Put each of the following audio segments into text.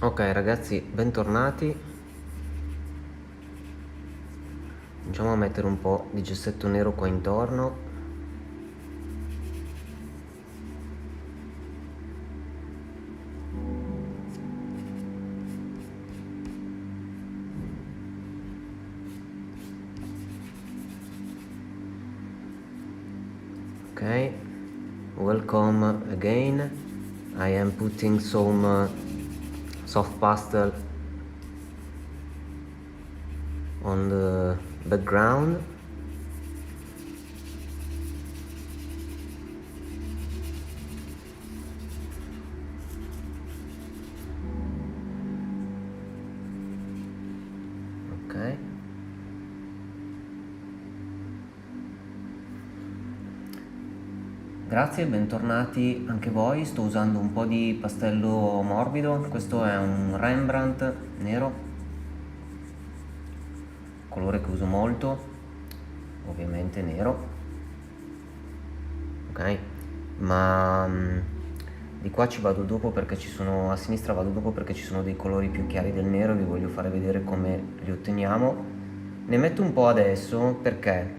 Ok ragazzi, bentornati. Cominciamo a mettere un po' di gessetto nero qua intorno. Ok, welcome again. I am putting some soft pastel on the background. Ok. Grazie, bentornati anche voi. Sto usando un po' di pastello morbido. Questo è un Rembrandt nero, colore che uso molto, ovviamente nero. Ok, ma di qua ci vado dopo perché ci sono, a sinistra vado dopo perché ci sono dei colori più chiari del nero e vi voglio fare vedere come li otteniamo. Ne metto un po' adesso perché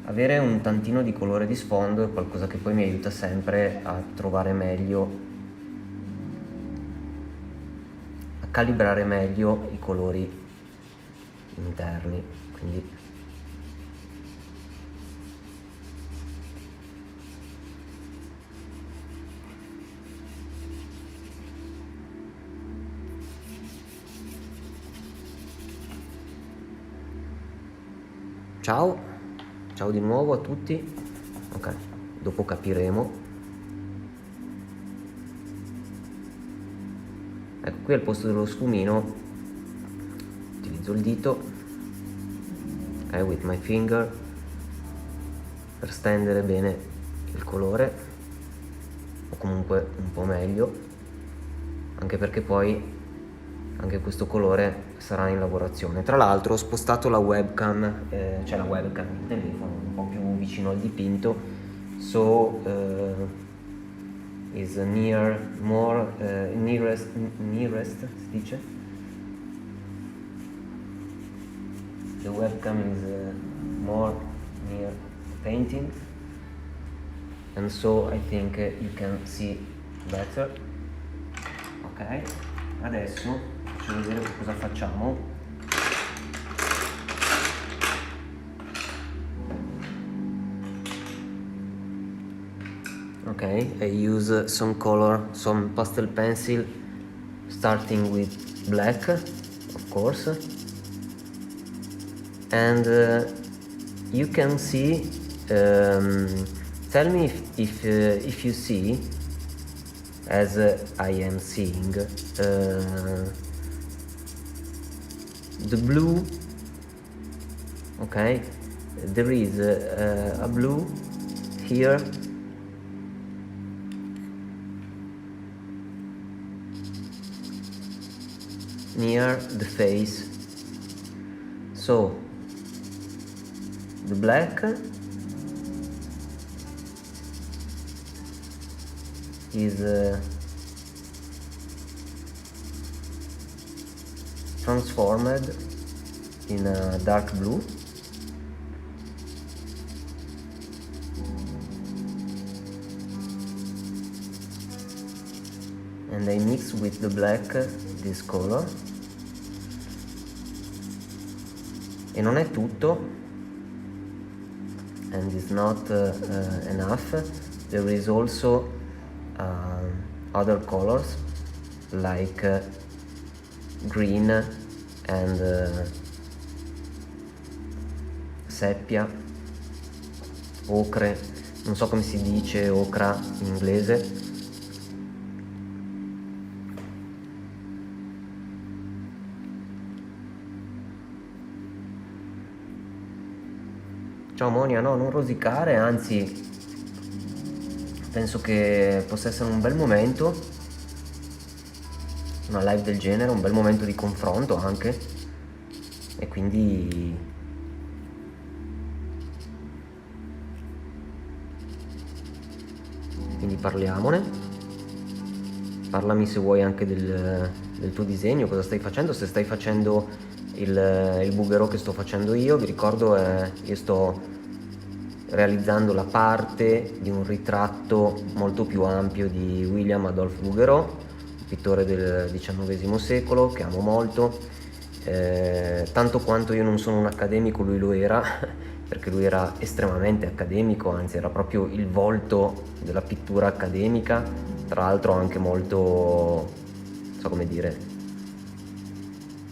avere un tantino di colore di sfondo è qualcosa che poi mi aiuta sempre a trovare meglio, a calibrare meglio i colori interni. Quindi ciao, ciao di nuovo a tutti. Ok, dopo capiremo. Ecco, qui al posto dello sfumino utilizzo il dito, with my finger, per stendere bene il colore, o comunque un po' meglio, anche perché poi anche questo colore sarà in lavorazione. Tra l'altro ho spostato la webcam, cioè la webcam, il telefono un po' più vicino al dipinto, so is nearest si dice? The webcam is more near the painting, and so I think you can see better. Ok, adesso faccio vedere cosa facciamo. Okay, I use some color, some pastel pencil, starting with black, of course, and you can see. Tell me if you see, as I am seeing, the blue. Okay, there is a blue here. Near the face. So the black is transformed in a dark blue, and I mix with the black this color. E non è tutto, and it's not enough. There is also other colors like green and seppia, ocre, non so come si dice ocra in inglese. Ciao Monia, no, non rosicare, anzi penso che possa essere un bel momento, una live del genere, un bel momento di confronto anche, e quindi parliamone. parlami se vuoi anche del tuo disegno, cosa stai facendo, se stai facendo il Bouguereau che sto facendo io. Vi ricordo, io sto realizzando la parte di un ritratto molto più ampio di William Adolphe Bouguereau, un pittore del XIX secolo che amo molto, tanto quanto io non sono un accademico, lui lo era, perché lui era estremamente accademico, anzi era proprio il volto della pittura accademica, tra l'altro anche molto, non so come dire,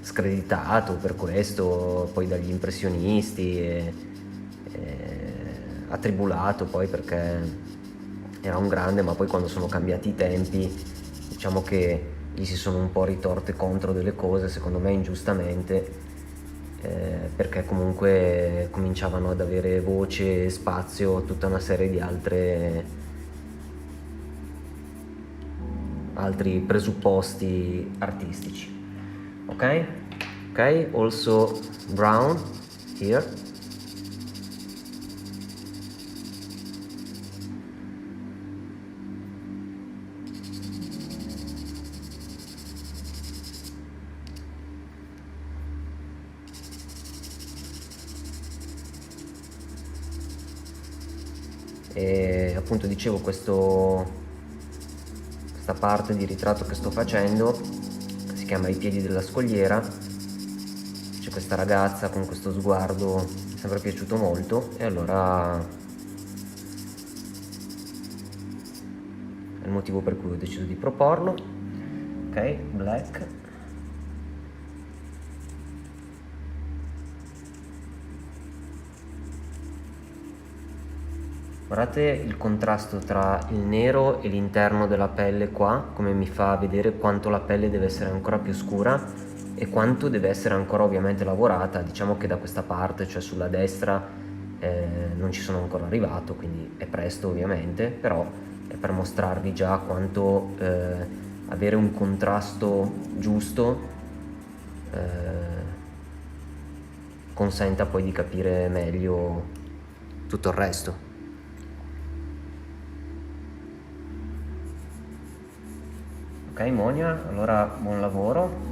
screditato per questo, poi dagli impressionisti, attribulato poi perché era un grande, ma poi quando sono cambiati i tempi, diciamo che gli si sono un po' ritorte contro delle cose, secondo me ingiustamente, perché comunque cominciavano ad avere voce e spazio tutta una serie di altri presupposti artistici. Ok, also brown here. E appunto dicevo, questa parte di ritratto che sto facendo si chiama I piedi della scogliera. C'è questa ragazza con questo sguardo, mi è sempre piaciuto molto, e allora è il motivo per cui ho deciso di proporlo. Ok, black. Guardate il contrasto tra il nero e l'interno della pelle qua, come mi fa vedere quanto la pelle deve essere ancora più scura e quanto deve essere ancora ovviamente lavorata. Diciamo che da questa parte, cioè sulla destra, non ci sono ancora arrivato, quindi è presto ovviamente, però è per mostrarvi già quanto avere un contrasto giusto consenta poi di capire meglio tutto il resto. Ok Monia, allora buon lavoro.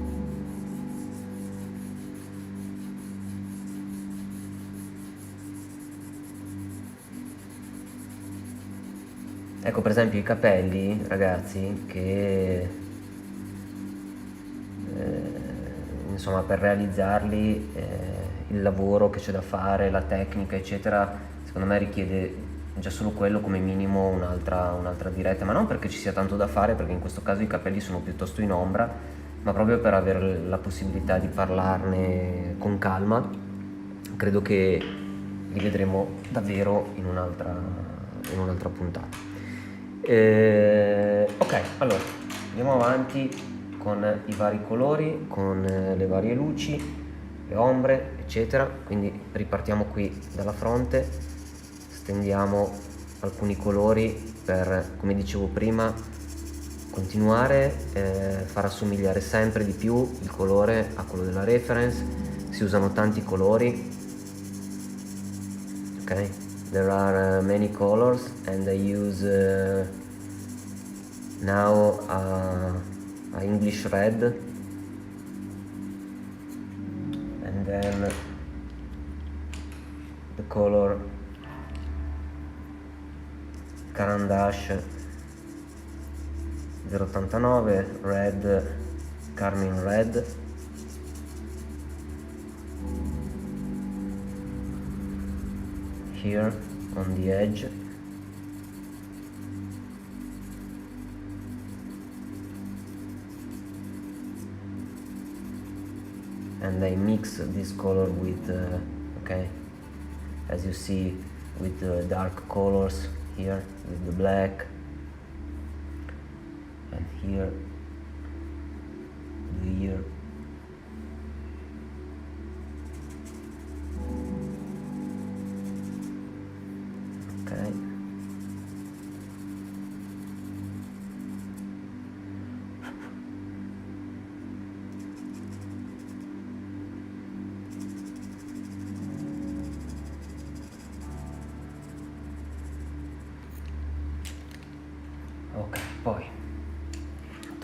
Ecco, per esempio i capelli, ragazzi, che insomma per realizzarli il lavoro che c'è da fare, la tecnica eccetera, secondo me richiede già solo quello come minimo un'altra diretta, ma non perché ci sia tanto da fare, perché in questo caso i capelli sono piuttosto in ombra, ma proprio per avere la possibilità di parlarne con calma. Credo che li vedremo davvero in un'altra puntata. Ok, allora andiamo avanti con i vari colori, con le varie luci, le ombre eccetera. Quindi ripartiamo qui dalla fronte, stendiamo alcuni colori per, come dicevo prima, continuare far assomigliare sempre di più il colore a quello della reference. Si usano tanti colori, ok? There are many colors and I use now a English red, and then the color Caran d'Ache 089, red Carmine red, here on the edge. And I mix this color with, okay, as you see, with the dark colors here, with the black, and here, the ear. Okay.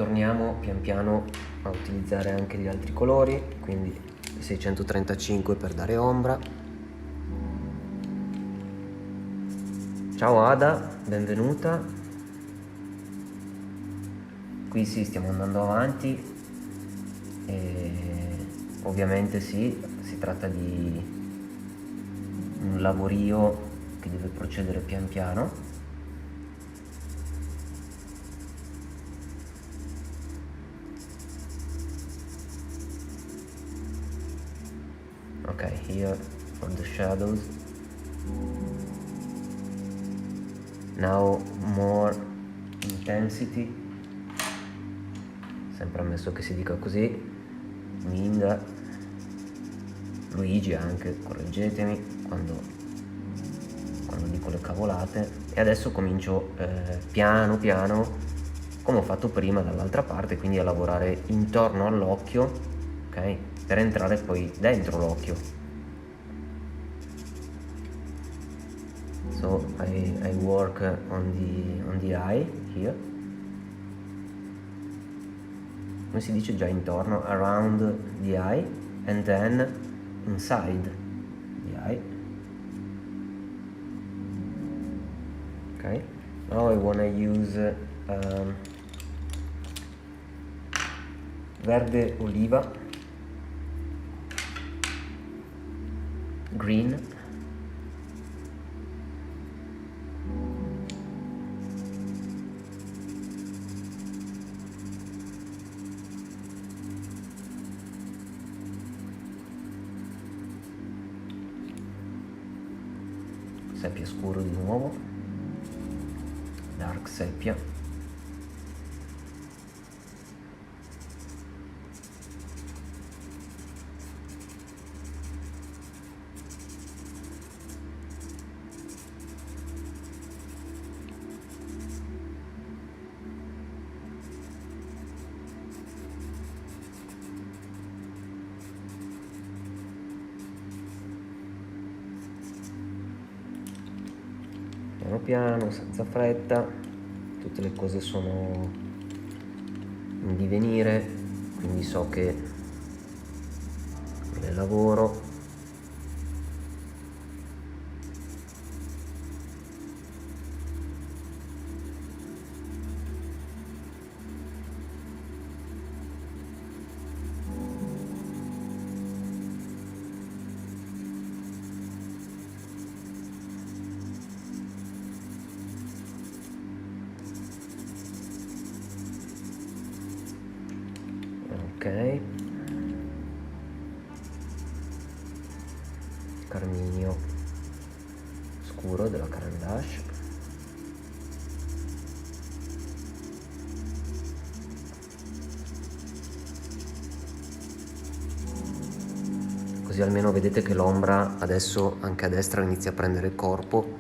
torniamo pian piano a utilizzare anche gli altri colori, quindi 635 per dare ombra. Ciao Ada, benvenuta. Qui sì, stiamo andando avanti e ovviamente sì, si tratta di un lavorio che deve procedere pian piano. Okay, here for the shadows. Now more intensity, sempre ammesso che si dica così. Minda, Luigi anche, correggetemi quando dico le cavolate. E adesso comincio piano piano, come ho fatto prima dall'altra parte, quindi a lavorare intorno all'occhio, ok? Per entrare poi dentro l'occhio. So I work on the eye here. Come si dice già intorno? Around the eye and then inside the eye. Okay. Now I wanna use verde oliva, green, seppia scuro di nuovo, dark seppia, piano piano, senza fretta. Tutte le cose sono in divenire, quindi so che le lavoro. Ok, carminio scuro della Caran d'Ache. Così almeno vedete che l'ombra adesso anche a destra inizia a prendere corpo.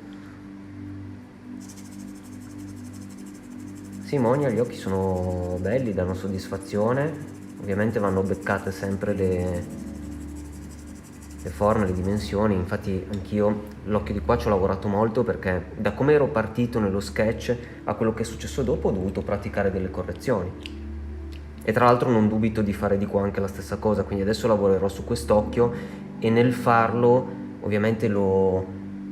Simonia, gli occhi sono belli, danno soddisfazione. Ovviamente vanno beccate sempre le forme, le dimensioni. Infatti anch'io l'occhio di qua ci ho lavorato molto, perché da come ero partito nello sketch a quello che è successo dopo ho dovuto praticare delle correzioni. E tra l'altro non dubito di fare di qua anche la stessa cosa, quindi adesso lavorerò su quest'occhio e nel farlo ovviamente lo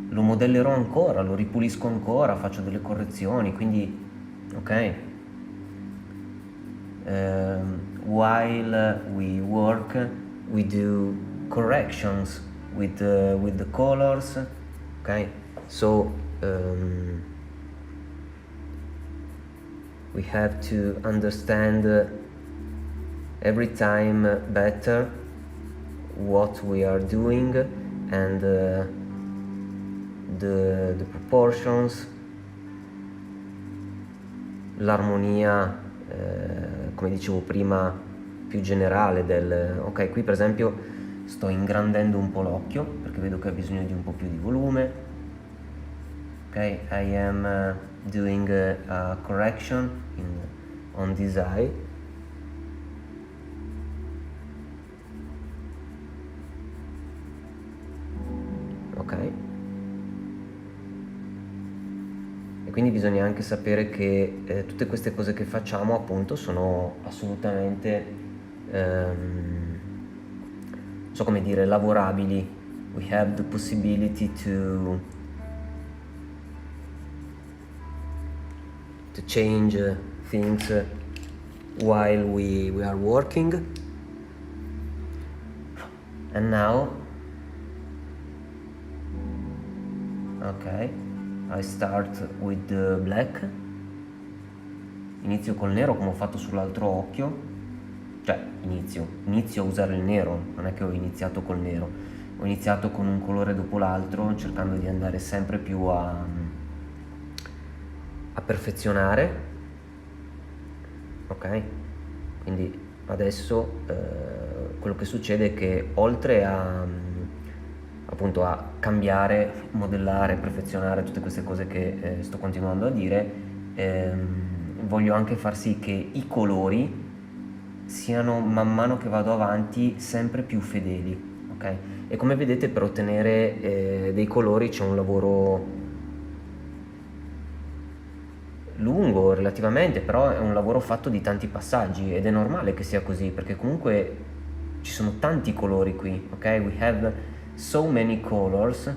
modellerò ancora, lo ripulisco ancora, faccio delle correzioni, quindi ok. While we work, we do corrections with the colors. Okay, so we have to understand every time better what we are doing and the proportions, l'armonia, come dicevo prima, più generale del... Ok, qui per esempio sto ingrandendo un po' l'occhio perché vedo che ha bisogno di un po' più di volume. Ok, I am doing a correction on this eye. Ok. e quindi bisogna anche sapere che tutte queste cose che facciamo appunto sono assolutamente non so come dire, lavorabili. We have the possibility to change things while we are working. And now, ok, I start with the black. Inizio col nero come ho fatto sull'altro occhio. Cioè, inizio a usare il nero, non è che ho iniziato col nero, ho iniziato con un colore dopo l'altro, cercando di andare sempre più a perfezionare, ok? Quindi adesso quello che succede è che oltre a appunto a cambiare, modellare, perfezionare tutte queste cose che sto continuando a dire, voglio anche far sì che i colori siano man mano che vado avanti sempre più fedeli, ok? E come vedete, per ottenere dei colori c'è un lavoro lungo relativamente, però è un lavoro fatto di tanti passaggi ed è normale che sia così, perché comunque ci sono tanti colori qui, ok? We have so many colors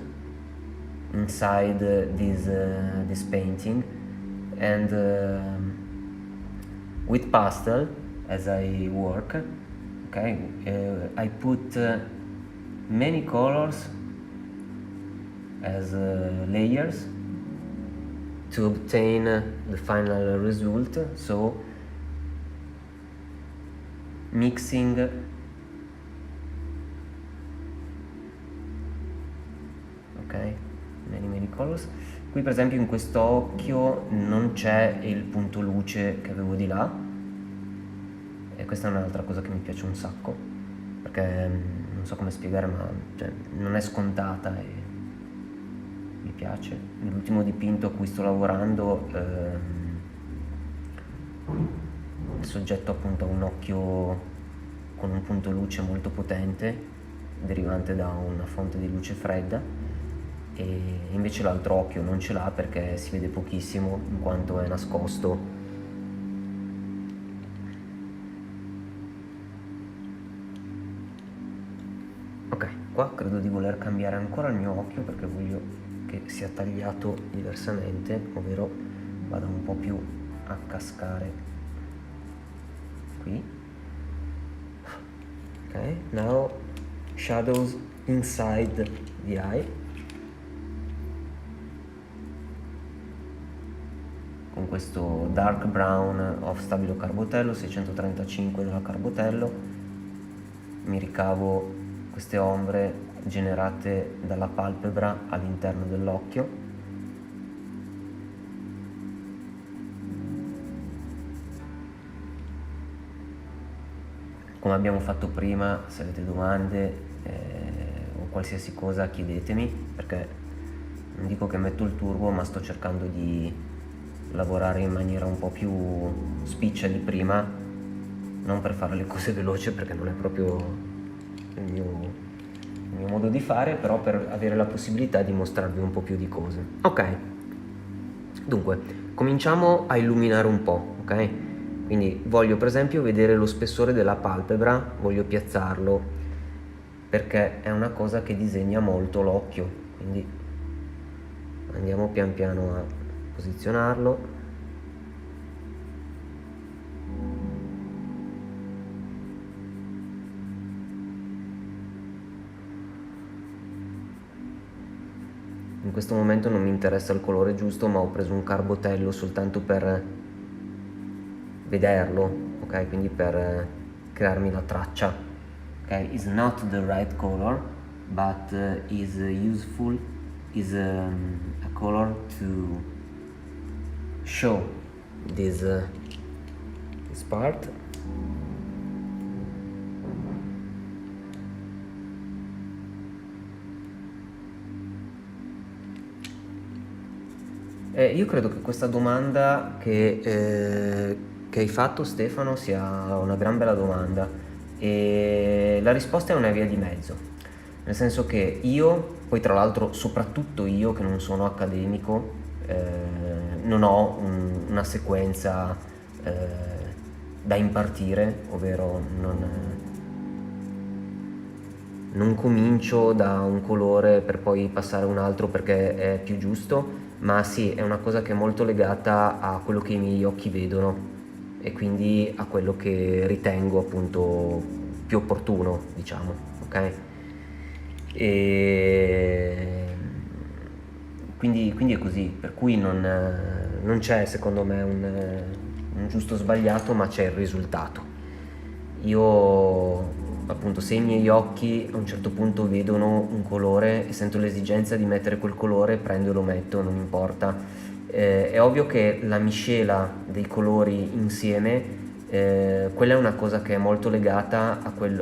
inside this painting, and with pastel, as I work, okay, I put many colors as layers to obtain the final result. So mixing ok, many colors. Qui per esempio in questo occhio non c'è il punto luce che avevo di là, e questa è un'altra cosa che mi piace un sacco, perché non so come spiegare, ma cioè, non è scontata e mi piace. L'ultimo dipinto a cui sto lavorando, il soggetto appunto ha un occhio con un punto luce molto potente, derivante da una fonte di luce fredda, e invece l'altro occhio non ce l'ha perché si vede pochissimo in quanto è nascosto. Ok, qua credo di voler cambiare ancora il mio occhio perché voglio che sia tagliato diversamente, ovvero vada un po' più a cascare qui. Ok, now shadows inside the eye, con questo dark brown of Stabilo Carbotello 635 della Carbotello. Mi ricavo queste ombre generate dalla palpebra all'interno dell'occhio. Come abbiamo fatto prima, se avete domande o qualsiasi cosa chiedetemi, perché non dico che metto il turbo, ma sto cercando di lavorare in maniera un po' più spiccia di prima, non per fare le cose veloce perché non è proprio il mio modo di fare, però per avere la possibilità di mostrarvi un po' più di cose. Ok, dunque cominciamo a illuminare un po', ok? Quindi voglio per esempio vedere lo spessore della palpebra, voglio piazzarlo perché è una cosa che disegna molto l'occhio, quindi andiamo pian piano a posizionarlo. In questo momento non mi interessa il colore giusto, ma ho preso un carbotello soltanto per vederlo, ok? Quindi per crearmi la traccia, ok? Is not the right color, but is useful, is a color to show this part. Io credo che questa domanda che hai fatto, Stefano, sia una gran bella domanda, e la risposta è una via di mezzo, nel senso che io, poi tra l'altro soprattutto io che non sono accademico, non ho una sequenza da impartire, ovvero non comincio da un colore per poi passare a un altro perché è più giusto, ma sì, è una cosa che è molto legata a quello che i miei occhi vedono e quindi a quello che ritengo appunto più opportuno, diciamo, ok? E quindi è così, per cui non c'è secondo me un giusto o sbagliato, ma c'è il risultato. Io appunto, se i miei occhi a un certo punto vedono un colore e sento l'esigenza di mettere quel colore, prendo e lo metto, non importa. È ovvio che la miscela dei colori insieme, quella è una cosa che è molto legata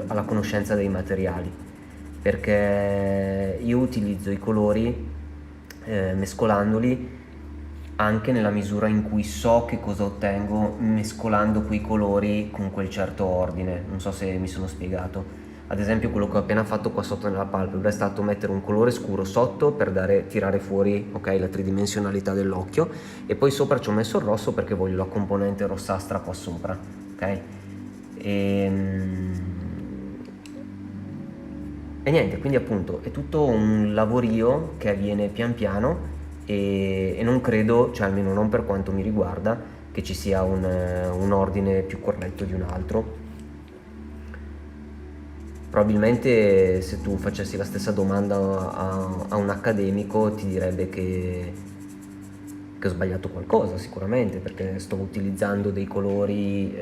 alla conoscenza dei materiali, perché io utilizzo i colori mescolandoli anche nella misura in cui so che cosa ottengo mescolando quei colori con quel certo ordine. Non so se mi sono spiegato. Ad esempio, quello che ho appena fatto qua sotto nella palpebra è stato mettere un colore scuro sotto per tirare fuori, ok, la tridimensionalità dell'occhio, e poi sopra ci ho messo il rosso perché voglio la componente rossastra qua sopra, ok? E niente, quindi appunto è tutto un lavorio che avviene pian piano e non credo, cioè almeno non per quanto mi riguarda, che ci sia un ordine più corretto di un altro. Probabilmente se tu facessi la stessa domanda a un accademico ti direbbe che ho sbagliato qualcosa sicuramente, perché sto utilizzando dei colori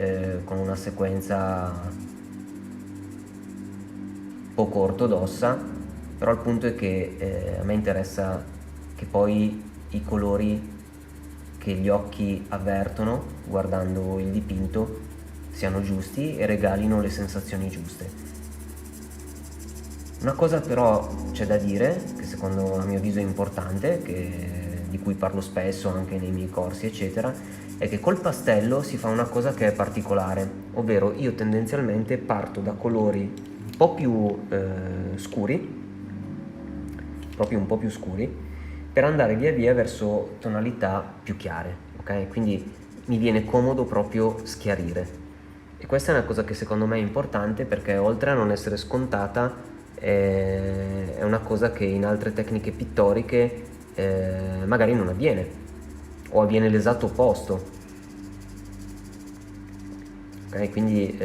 con una sequenza poco ortodossa, però il punto è che a me interessa che poi i colori che gli occhi avvertono guardando il dipinto siano giusti e regalino le sensazioni giuste. Una cosa però c'è da dire, che secondo a mio avviso è importante, di cui parlo spesso anche nei miei corsi eccetera, è che col pastello si fa una cosa che è particolare, ovvero io tendenzialmente parto da colori un po' più scuri, proprio un po' più scuri, per andare via via verso tonalità più chiare, ok? Quindi mi viene comodo proprio schiarire. E questa è una cosa che secondo me è importante perché oltre a non essere scontata, è una cosa che in altre tecniche pittoriche magari non avviene, o avviene l'esatto opposto. Ok, quindi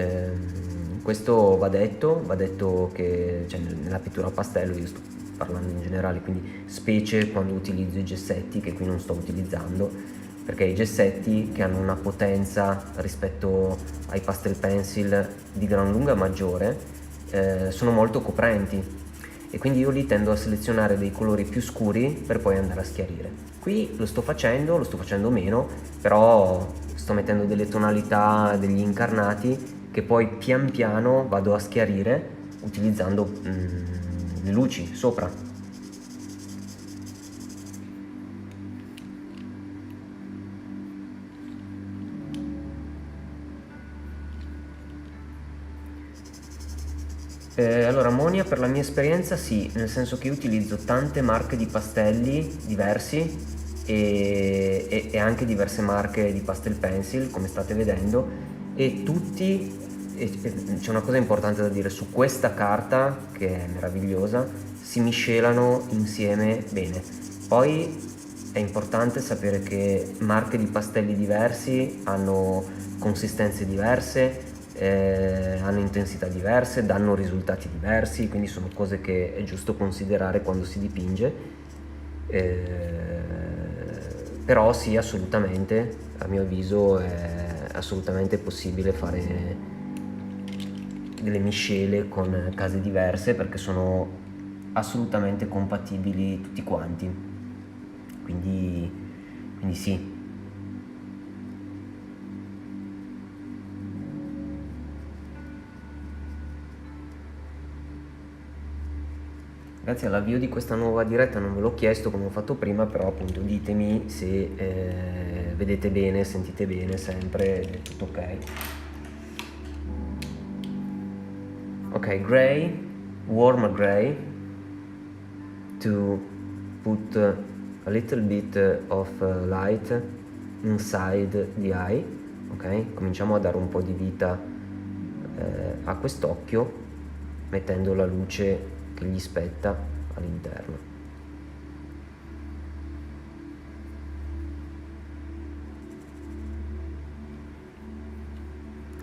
questo va detto che cioè, nella pittura a pastello, io sto parlando in generale, quindi specie quando utilizzo i gessetti, che qui non sto utilizzando, perché i gessetti che hanno una potenza rispetto ai pastel pencil di gran lunga maggiore sono molto coprenti e quindi io lì tendo a selezionare dei colori più scuri per poi andare a schiarire. Qui lo sto facendo meno, però sto mettendo delle tonalità, degli incarnati che poi pian piano vado a schiarire utilizzando le luci sopra. Allora, Monia per la mia esperienza sì, nel senso che io utilizzo tante marche di pastelli diversi e anche diverse marche di pastel pencil, come state vedendo, e tutti, c'è una cosa importante da dire, su questa carta, che è meravigliosa, si miscelano insieme bene. Poi è importante sapere che marche di pastelli diversi hanno consistenze diverse, hanno intensità diverse, danno risultati diversi, quindi sono cose che è giusto considerare quando si dipinge. Però sì, assolutamente, a mio avviso è assolutamente possibile fare delle miscele con case diverse perché sono assolutamente compatibili tutti quanti, quindi sì. Grazie all'avvio di questa nuova diretta non ve l'ho chiesto come ho fatto prima, però appunto ditemi se vedete bene, sentite bene sempre, è tutto ok. Ok, gray, warmer gray, to put a little bit of light inside the eye, ok? Cominciamo a dare un po' di vita a quest'occhio mettendo la luce che gli spetta all'interno.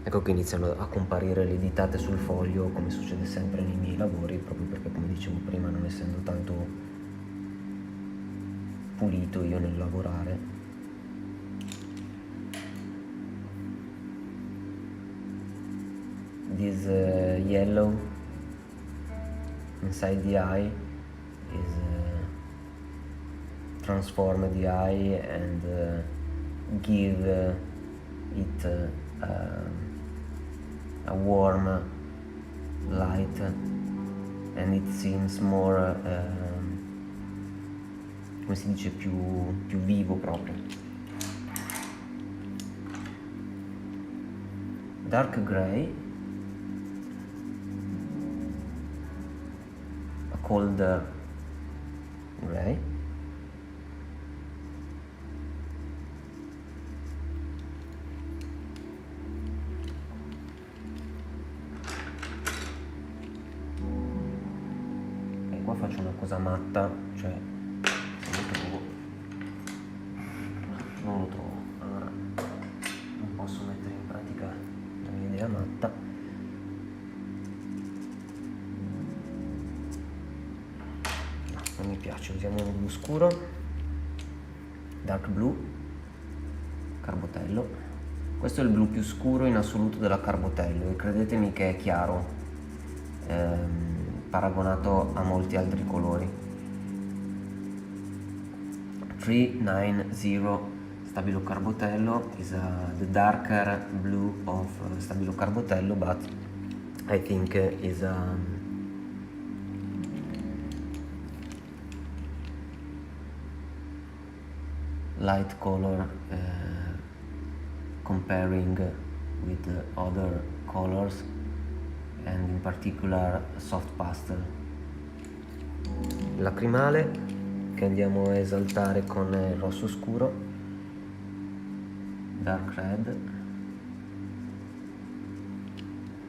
Ecco che iniziano a comparire le ditate sul foglio, come succede sempre nei miei lavori, proprio perché, come dicevo prima, non essendo tanto pulito io nel lavorare, this yellow inside the eye is transform the eye and give it a warm light, and it seems more come si dice, più vivo proprio. Dark gray, a colder gray, e qua faccio una cosa matta, cioè non lo trovo, allora non posso mettere in pratica la mia idea matta. No, non mi piace, usiamo un blu scuro, dark blue, carbotello. Questo è il blu più scuro in assoluto della carbotello e credetemi che è chiaro paragonato a molti altri colori. 390 Stabilo Carbotello is the darker blue of Stabilo Carbotello, but I think is light color comparing with other colors, and in particular soft pastel. Lacrimale che andiamo a esaltare con il rosso scuro, dark red,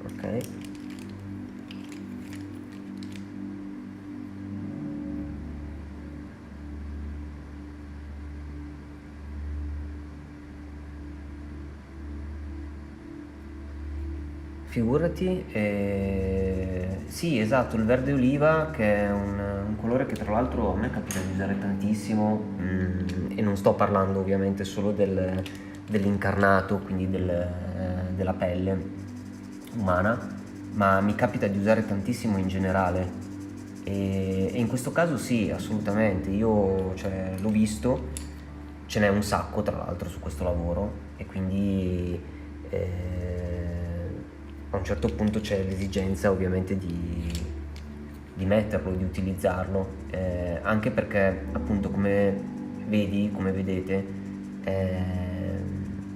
ok. Figurati, sì, esatto, il verde oliva, che è un colore che tra l'altro a me capita di usare tantissimo, e non sto parlando ovviamente solo dell'incarnato, quindi della pelle umana, ma mi capita di usare tantissimo in generale, e in questo caso sì, assolutamente, io cioè, l'ho visto, ce n'è un sacco tra l'altro su questo lavoro, e quindi a un certo punto c'è l'esigenza ovviamente di metterlo, di utilizzarlo, anche perché appunto come vedete,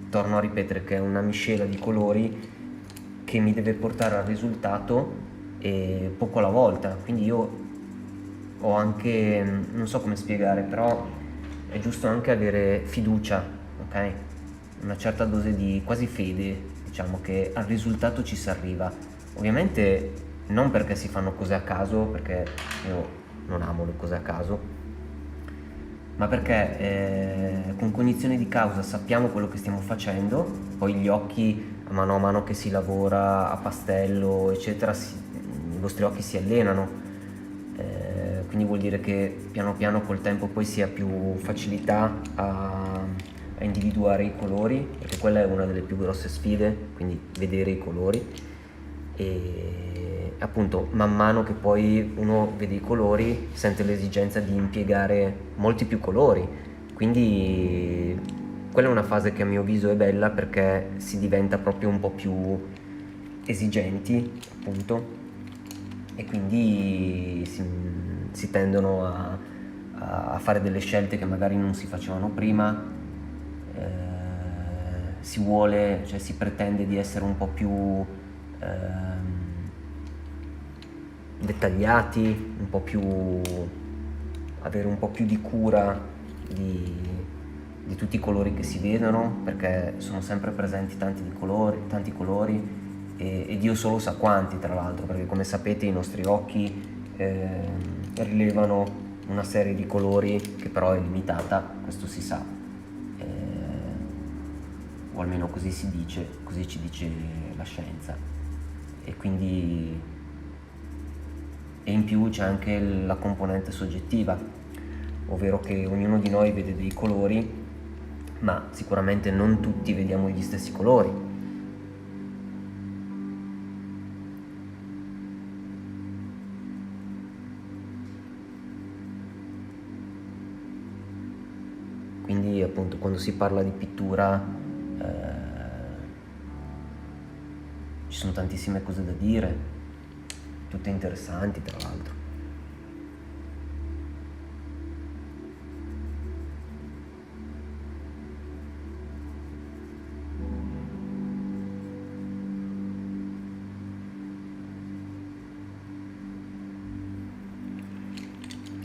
torno a ripetere che è una miscela di colori che mi deve portare al risultato poco alla volta, quindi io ho anche, non so come spiegare, però è giusto anche avere fiducia, ok? Una certa dose di quasi fede, diciamo, che al risultato ci si arriva. Ovviamente non perché si fanno cose a caso, perché io non amo le cose a caso, ma perché con cognizione di causa sappiamo quello che stiamo facendo, poi gli occhi a mano che si lavora a pastello eccetera, i vostri occhi si allenano, quindi vuol dire che piano piano col tempo poi si ha più facilità a individuare i colori, perché quella è una delle più grosse sfide, quindi vedere i colori, e appunto man mano che poi uno vede i colori sente l'esigenza di impiegare molti più colori, quindi quella è una fase che a mio avviso è bella perché si diventa proprio un po' più esigenti, appunto, e quindi si tendono a fare delle scelte che magari non si facevano prima. Si vuole, cioè si pretende di essere un po' più dettagliati, un po' più, avere un po' più di cura di tutti i colori che si vedono, perché sono sempre presenti tanti colori e Dio solo sa quanti, tra l'altro, perché come sapete i nostri occhi rilevano una serie di colori che però è limitata, questo si sa, o almeno così si dice, così ci dice la scienza. E quindi, e in più c'è anche la componente soggettiva, ovvero che ognuno di noi vede dei colori, ma sicuramente non tutti vediamo gli stessi colori. Quindi appunto quando si parla di pittura ci sono tantissime cose da dire, tutte interessanti tra l'altro.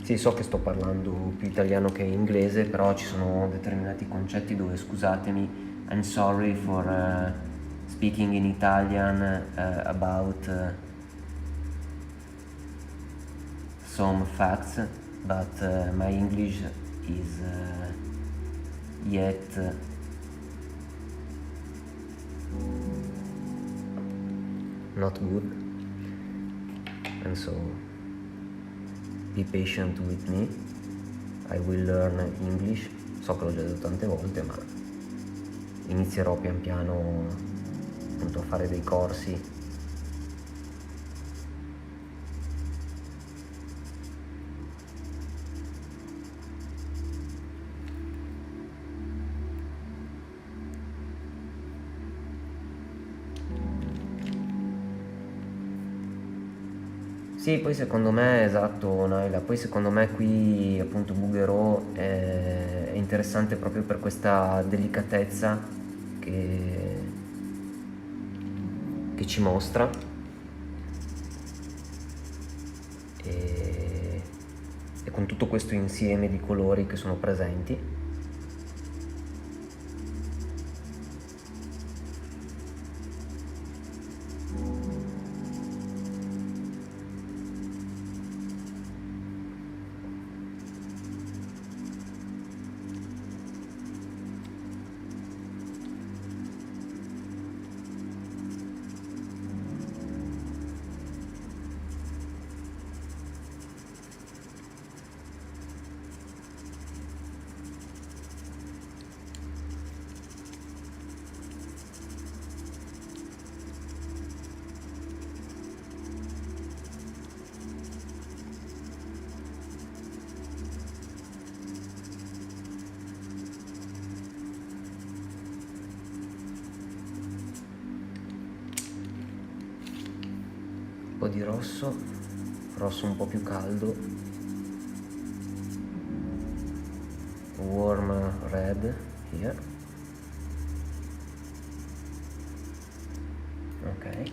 Sì, so che sto parlando più italiano che inglese, però ci sono determinati concetti dove, scusatemi, I'm sorry for speaking in Italian about some facts, but my English is yet not good, and so be patient with me, I will learn English. So che l'ho già detto tante volte, ma inizierò pian piano appunto a fare dei corsi. Sì, poi secondo me, esatto Naila, poi secondo me qui appunto Bouguereau è interessante proprio per questa delicatezza che, che ci mostra e con tutto questo insieme di colori che sono presenti. Un po' di rosso, rosso un po' più caldo, warm red here, ok.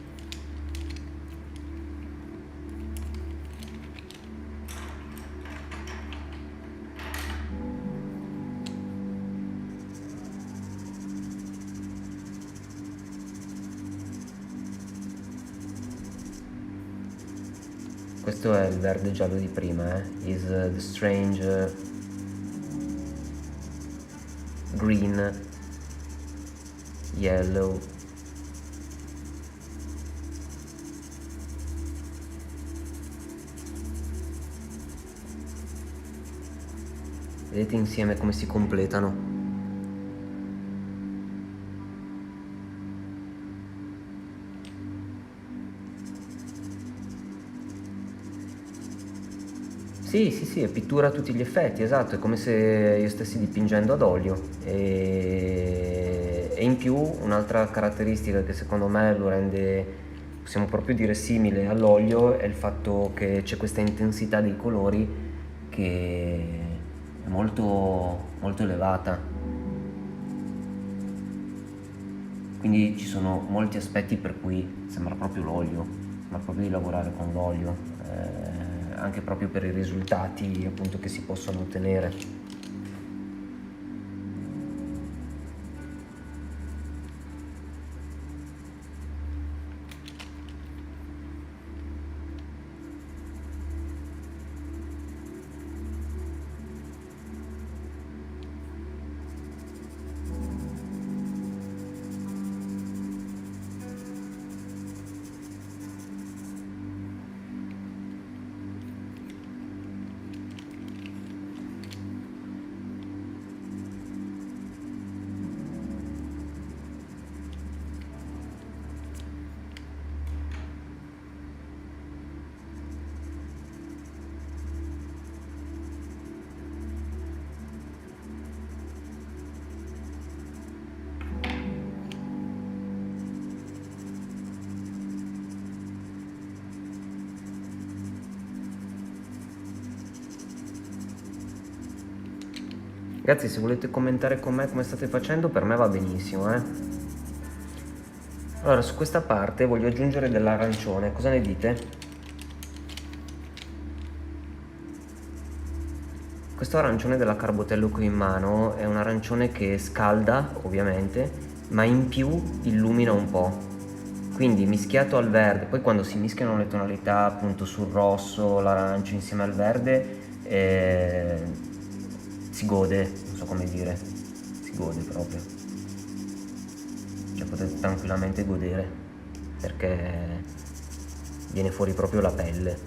Questo è il verde giallo di prima, is the strange green, yellow. Vedete insieme come si completano? Sì, sì, sì, è pittura a tutti gli effetti, esatto, è come se io stessi dipingendo ad olio. E in più un'altra caratteristica che secondo me lo rende, possiamo proprio dire, simile all'olio è il fatto che c'è questa intensità dei colori che è molto, molto elevata. Quindi ci sono molti aspetti per cui sembra proprio l'olio, sembra proprio di lavorare con l'olio. Anche proprio per i risultati appunto che si possono ottenere. Ragazzi, se volete commentare con me come state facendo, per me va benissimo, eh. Allora, su questa parte voglio aggiungere dell'arancione, cosa ne dite? Questo arancione della Carbotello qui in mano è un arancione che scalda, ovviamente, ma in più illumina un po'. Quindi mischiato al verde, poi quando si mischiano le tonalità appunto sul rosso, l'arancio insieme al verde, si gode, non so come dire, si gode proprio. Cioè potete tranquillamente godere, perché viene fuori proprio la pelle.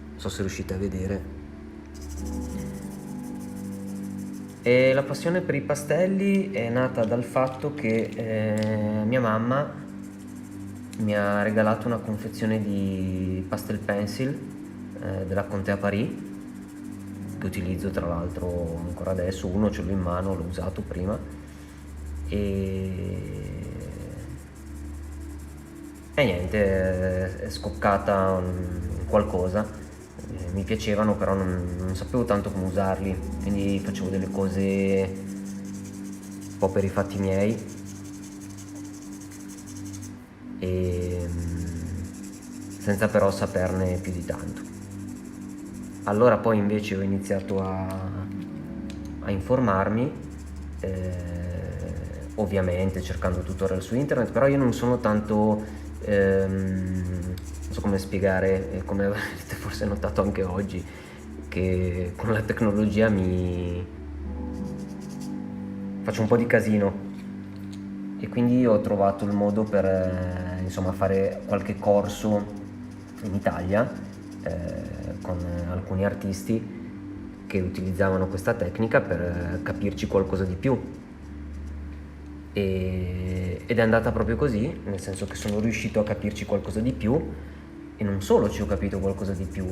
Non so se riuscite a vedere. E la passione per i pastelli è nata dal fatto che mia mamma mi ha regalato una confezione di pastel pencil della Contea Paris, che utilizzo tra l'altro ancora adesso. Uno ce l'ho in mano, l'ho usato prima, e niente, è scoccata qualcosa. Mi piacevano, però non sapevo tanto come usarli, quindi facevo delle cose un po' per i fatti miei, e senza però saperne più di tanto. Allora poi invece ho iniziato a informarmi, ovviamente cercando tutorial su internet, però io non sono tanto, non so come spiegare, come avrete forse notato anche oggi, che con la tecnologia mi faccio un po' di casino, e quindi ho trovato il modo per insomma fare qualche corso in Italia con alcuni artisti che utilizzavano questa tecnica per capirci qualcosa di più, ed è andata proprio così, nel senso che sono riuscito a capirci qualcosa di più, e non solo ci ho capito qualcosa di più,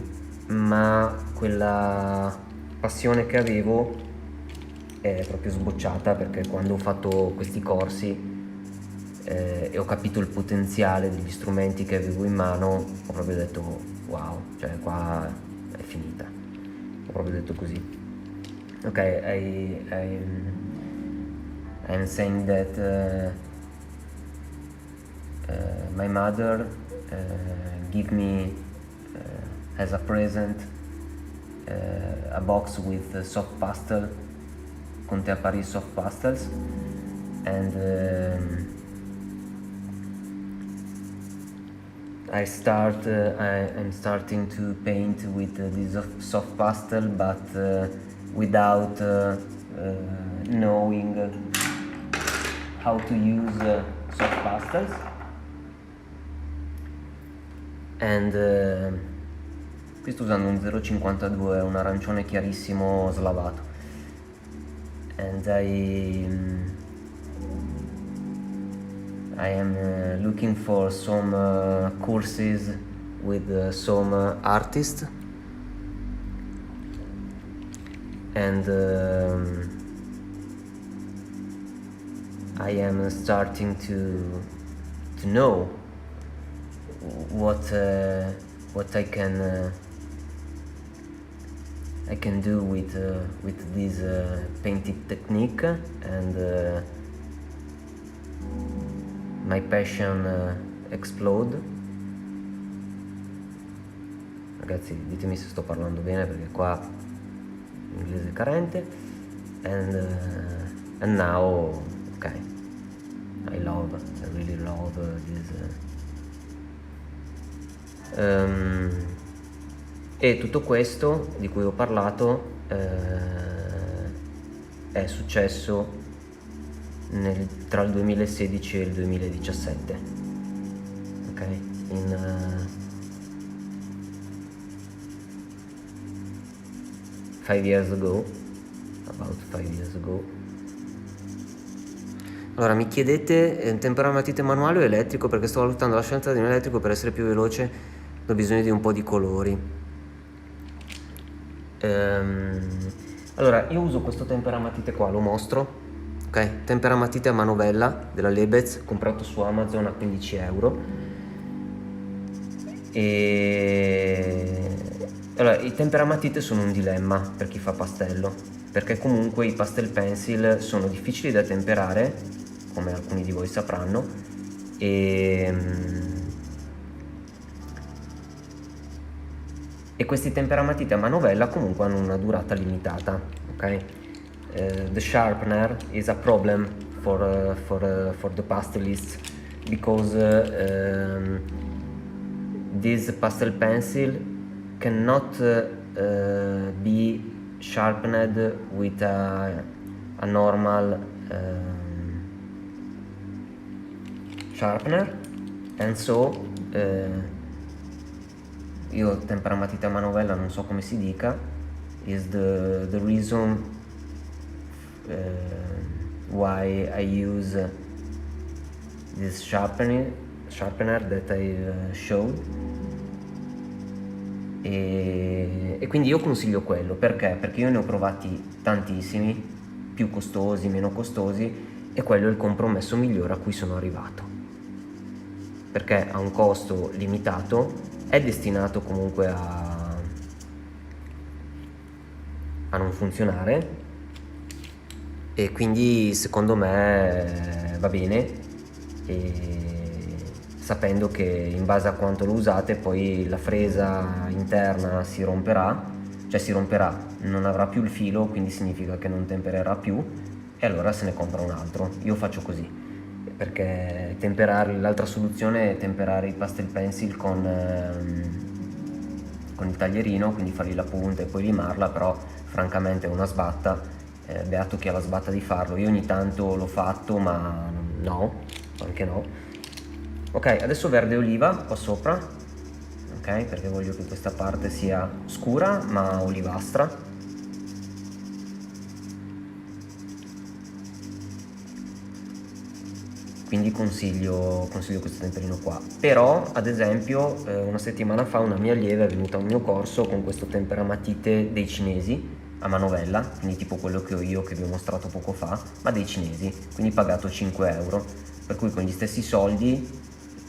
ma quella passione che avevo è proprio sbocciata, perché quando ho fatto questi corsi e ho capito il potenziale degli strumenti che avevo in mano, ho proprio detto wow, cioè qua è finita, ho proprio detto così. Ok, I'm saying that my mother give me as a present a box with soft pastel, Contea Paris soft pastels, and I'm starting to paint with this soft pastel, but without knowing how to use soft pastels. And qui sto usando un 0,52, un arancione chiarissimo slavato, and I am looking for some courses with some artists, and I am starting to know what I can do with this painting technique, and my passion explode. Ragazzi, ditemi se sto parlando bene, perché qua l'inglese è carente. And now, ok, I really love this. E tutto questo di cui ho parlato è successo tra il 2016 e il 2017, ok? In 5 years ago, about 5 years ago. Allora mi chiedete temperare matite manuale o elettrico, perché sto valutando la scelta di un elettrico per essere più veloce, ho bisogno di un po' di colori. Allora io uso questo temperamatite qua, lo mostro. Ok, temperamatite a manovella della Lebez, comprato su Amazon a 15 euro. E allora, i temperamatite sono un dilemma per chi fa pastello, perché comunque i pastel pencil sono difficili da temperare, come alcuni di voi sapranno, e questi temperamatite a manovella comunque hanno una durata limitata, ok? The sharpener is a problem for the pastelists because this pastel pencil cannot be sharpened with a normal sharpener, and so io temperamatite a manovella non so come si dica, is the reason why I use this sharpener that I showed, e quindi io consiglio quello. Perché? Perché io ne ho provati tantissimi, più costosi, meno costosi, e quello è il compromesso migliore a cui sono arrivato, perché ha un costo limitato, è destinato comunque a non funzionare, e quindi secondo me va bene, e sapendo che in base a quanto lo usate poi la fresa interna si romperà, non avrà più il filo, quindi significa che non tempererà più, e allora se ne compra un altro. Io faccio così, perché l'altra soluzione è temperare i pastel pencil con il taglierino, quindi fargli la punta e poi limarla, però francamente è una sbatta, beato chi ha la sbatta di farlo. Io ogni tanto l'ho fatto, ma no, anche no. Ok, adesso verde oliva qua sopra, ok, perché voglio che questa parte sia scura ma olivastra. Quindi consiglio questo temperino qua. Però ad esempio una settimana fa una mia allieva è venuta a un mio corso con questo temperamatite dei cinesi a manovella, quindi tipo quello che ho io, che vi ho mostrato poco fa, ma dei cinesi, quindi pagato 5 euro, per cui con gli stessi soldi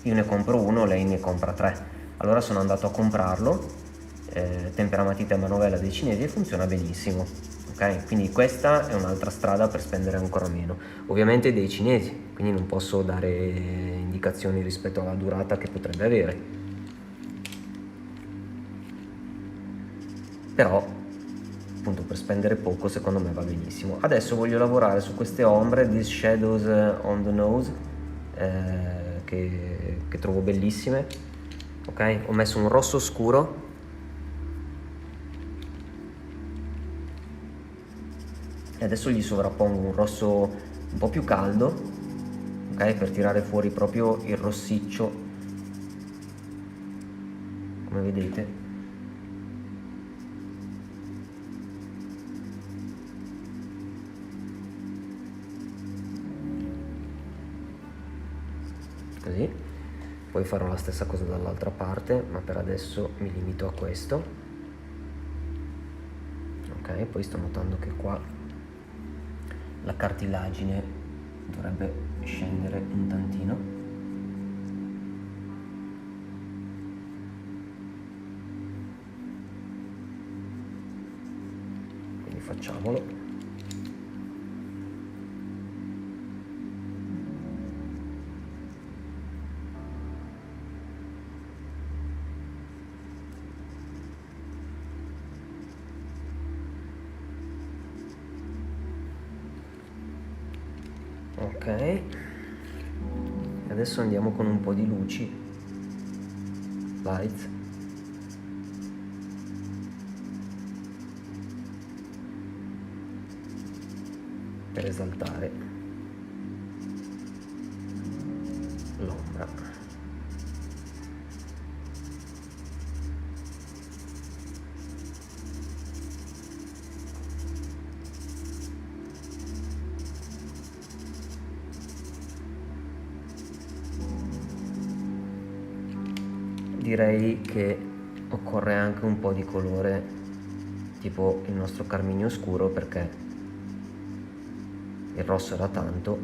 io ne compro uno, lei ne compra 3. Allora sono andato a comprarlo, temperamatite a manovella dei cinesi, e funziona benissimo. Ok, quindi questa è un'altra strada per spendere ancora meno, ovviamente dei cinesi, quindi non posso dare indicazioni rispetto alla durata che potrebbe avere, però appunto per spendere poco secondo me va benissimo. Adesso voglio lavorare su queste ombre, these shadows on the nose, che trovo bellissime. Ok, ho messo un rosso scuro, e adesso gli sovrappongo un rosso un po' più caldo, ok, per tirare fuori proprio il rossiccio, come vedete. Così. Poi farò la stessa cosa dall'altra parte, ma per adesso mi limito a questo. Ok, poi sto notando che qua la cartilagine dovrebbe scendere un tantino. Quindi facciamolo. Ok, adesso andiamo con un po' di luci, lights, per esaltare l'ombra. Direi che occorre anche un po' di colore, tipo il nostro carminio scuro, perché il rosso era tanto,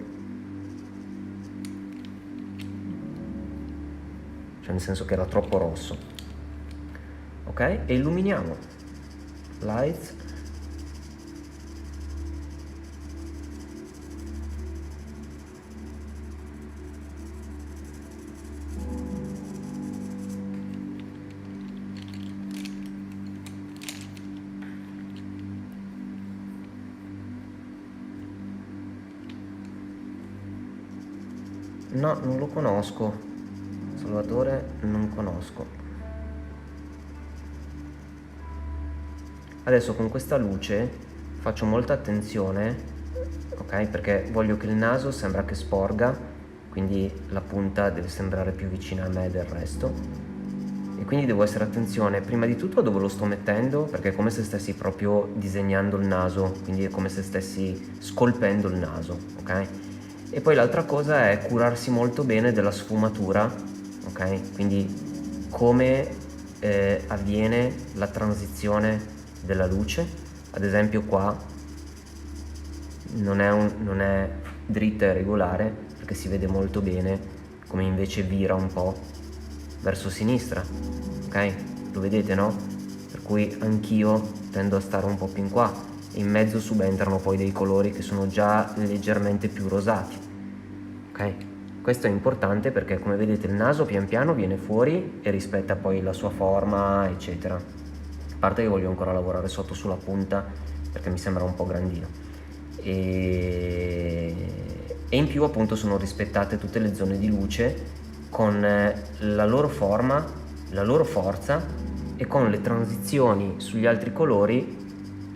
cioè nel senso che era troppo rosso. Ok, e illuminiamo. Lights. No, non lo conosco. Salvatore, non conosco. Adesso con questa luce faccio molta attenzione, ok? Perché voglio che il naso sembra che sporga, quindi la punta deve sembrare più vicina a me del resto. E quindi devo essere attenzione prima di tutto a dove lo sto mettendo, perché è come se stessi proprio disegnando il naso, quindi è come se stessi scolpendo il naso, ok? E poi l'altra cosa è curarsi molto bene della sfumatura, ok? Quindi come avviene la transizione della luce. Ad esempio qua non è dritta e regolare, perché si vede molto bene come invece vira un po' verso sinistra, ok? Lo vedete, no? Per cui anch'io tendo a stare un po' più in qua. In mezzo subentrano poi dei colori che sono già leggermente più rosati, ok? Questo è importante perché, come vedete, il naso pian piano viene fuori e rispetta poi la sua forma, eccetera. A parte che voglio ancora lavorare sotto sulla punta perché mi sembra un po' grandino. E in più appunto sono rispettate tutte le zone di luce con la loro forma, la loro forza e con le transizioni sugli altri colori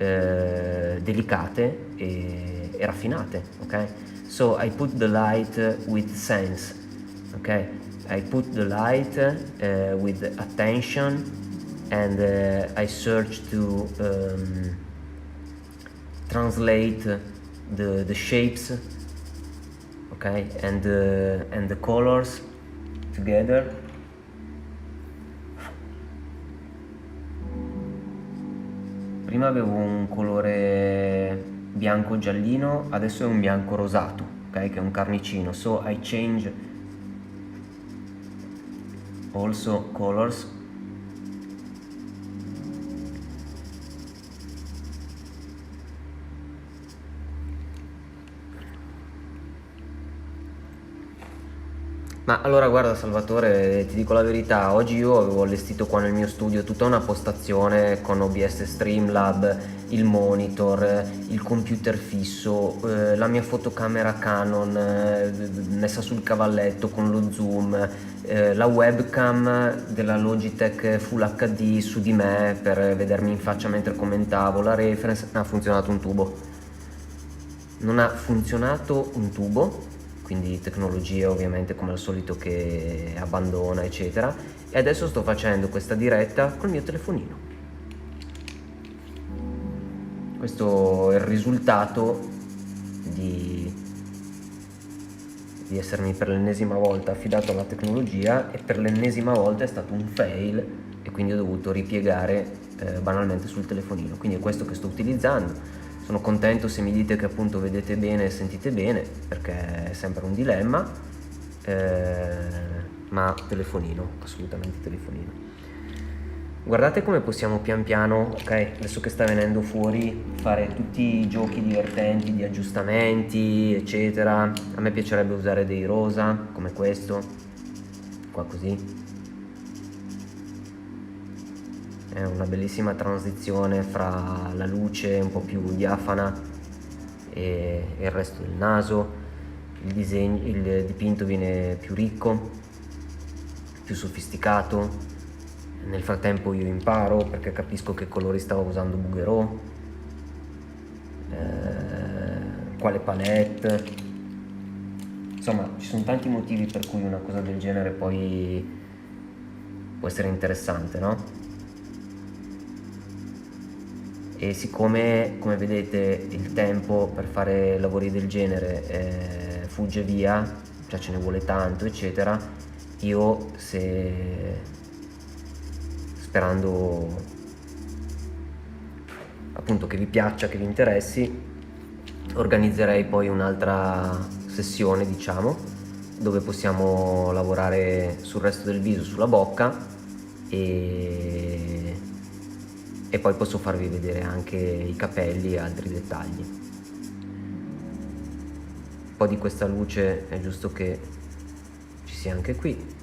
delicate e raffinate, ok? So I put the light with sense, ok? I put the light with attention and I search to translate the shapes, okay, and the colors together. Prima avevo un colore bianco giallino, adesso è un bianco rosato, ok, che è un carnicino. So I change also colors. Ma allora guarda Salvatore, ti dico la verità, oggi io avevo allestito qua nel mio studio tutta una postazione con OBS Streamlab, il monitor, il computer fisso, la mia fotocamera Canon messa sul cavalletto con lo zoom, la webcam della Logitech Full HD su di me per vedermi in faccia mentre commentavo, la reference. Non ha funzionato un tubo. Non ha funzionato un tubo, quindi tecnologia ovviamente come al solito che abbandona eccetera, e adesso sto facendo questa diretta col mio telefonino. Questo è il risultato di essermi per l'ennesima volta affidato alla tecnologia, e per l'ennesima volta è stato un fail e quindi ho dovuto ripiegare banalmente sul telefonino. Quindi è questo che sto utilizzando. Sono contento se mi dite che appunto vedete bene e sentite bene, perché è sempre un dilemma, ma telefonino, assolutamente telefonino. Guardate come possiamo pian piano, ok, adesso che sta venendo fuori, fare tutti i giochi divertenti di aggiustamenti, eccetera. A me piacerebbe usare dei rosa, come questo, qua così. È una bellissima transizione fra la luce un po' più diafana e il resto del naso. Il dipinto viene più ricco, più sofisticato. Nel frattempo io imparo perché capisco che colori stava usando Bouguereau, quale palette. Insomma, ci sono tanti motivi per cui una cosa del genere poi può essere interessante, no? E siccome, come vedete, il tempo per fare lavori del genere fugge via, cioè ce ne vuole tanto, eccetera, io sperando appunto che vi piaccia, che vi interessi, organizzerei poi un'altra sessione, diciamo, dove possiamo lavorare sul resto del viso, sulla bocca, e poi posso farvi vedere anche i capelli e altri dettagli. Un po' di questa luce è giusto che ci sia anche qui.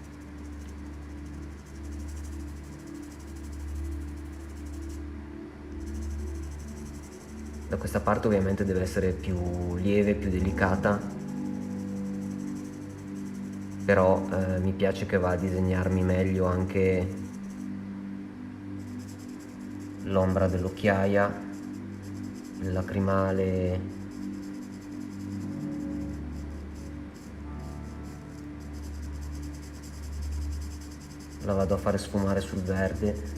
Da questa parte ovviamente deve essere più lieve, più delicata, però mi piace che va a disegnarmi meglio anche l'ombra dell'occhiaia, il lacrimale, la vado a fare sfumare sul verde.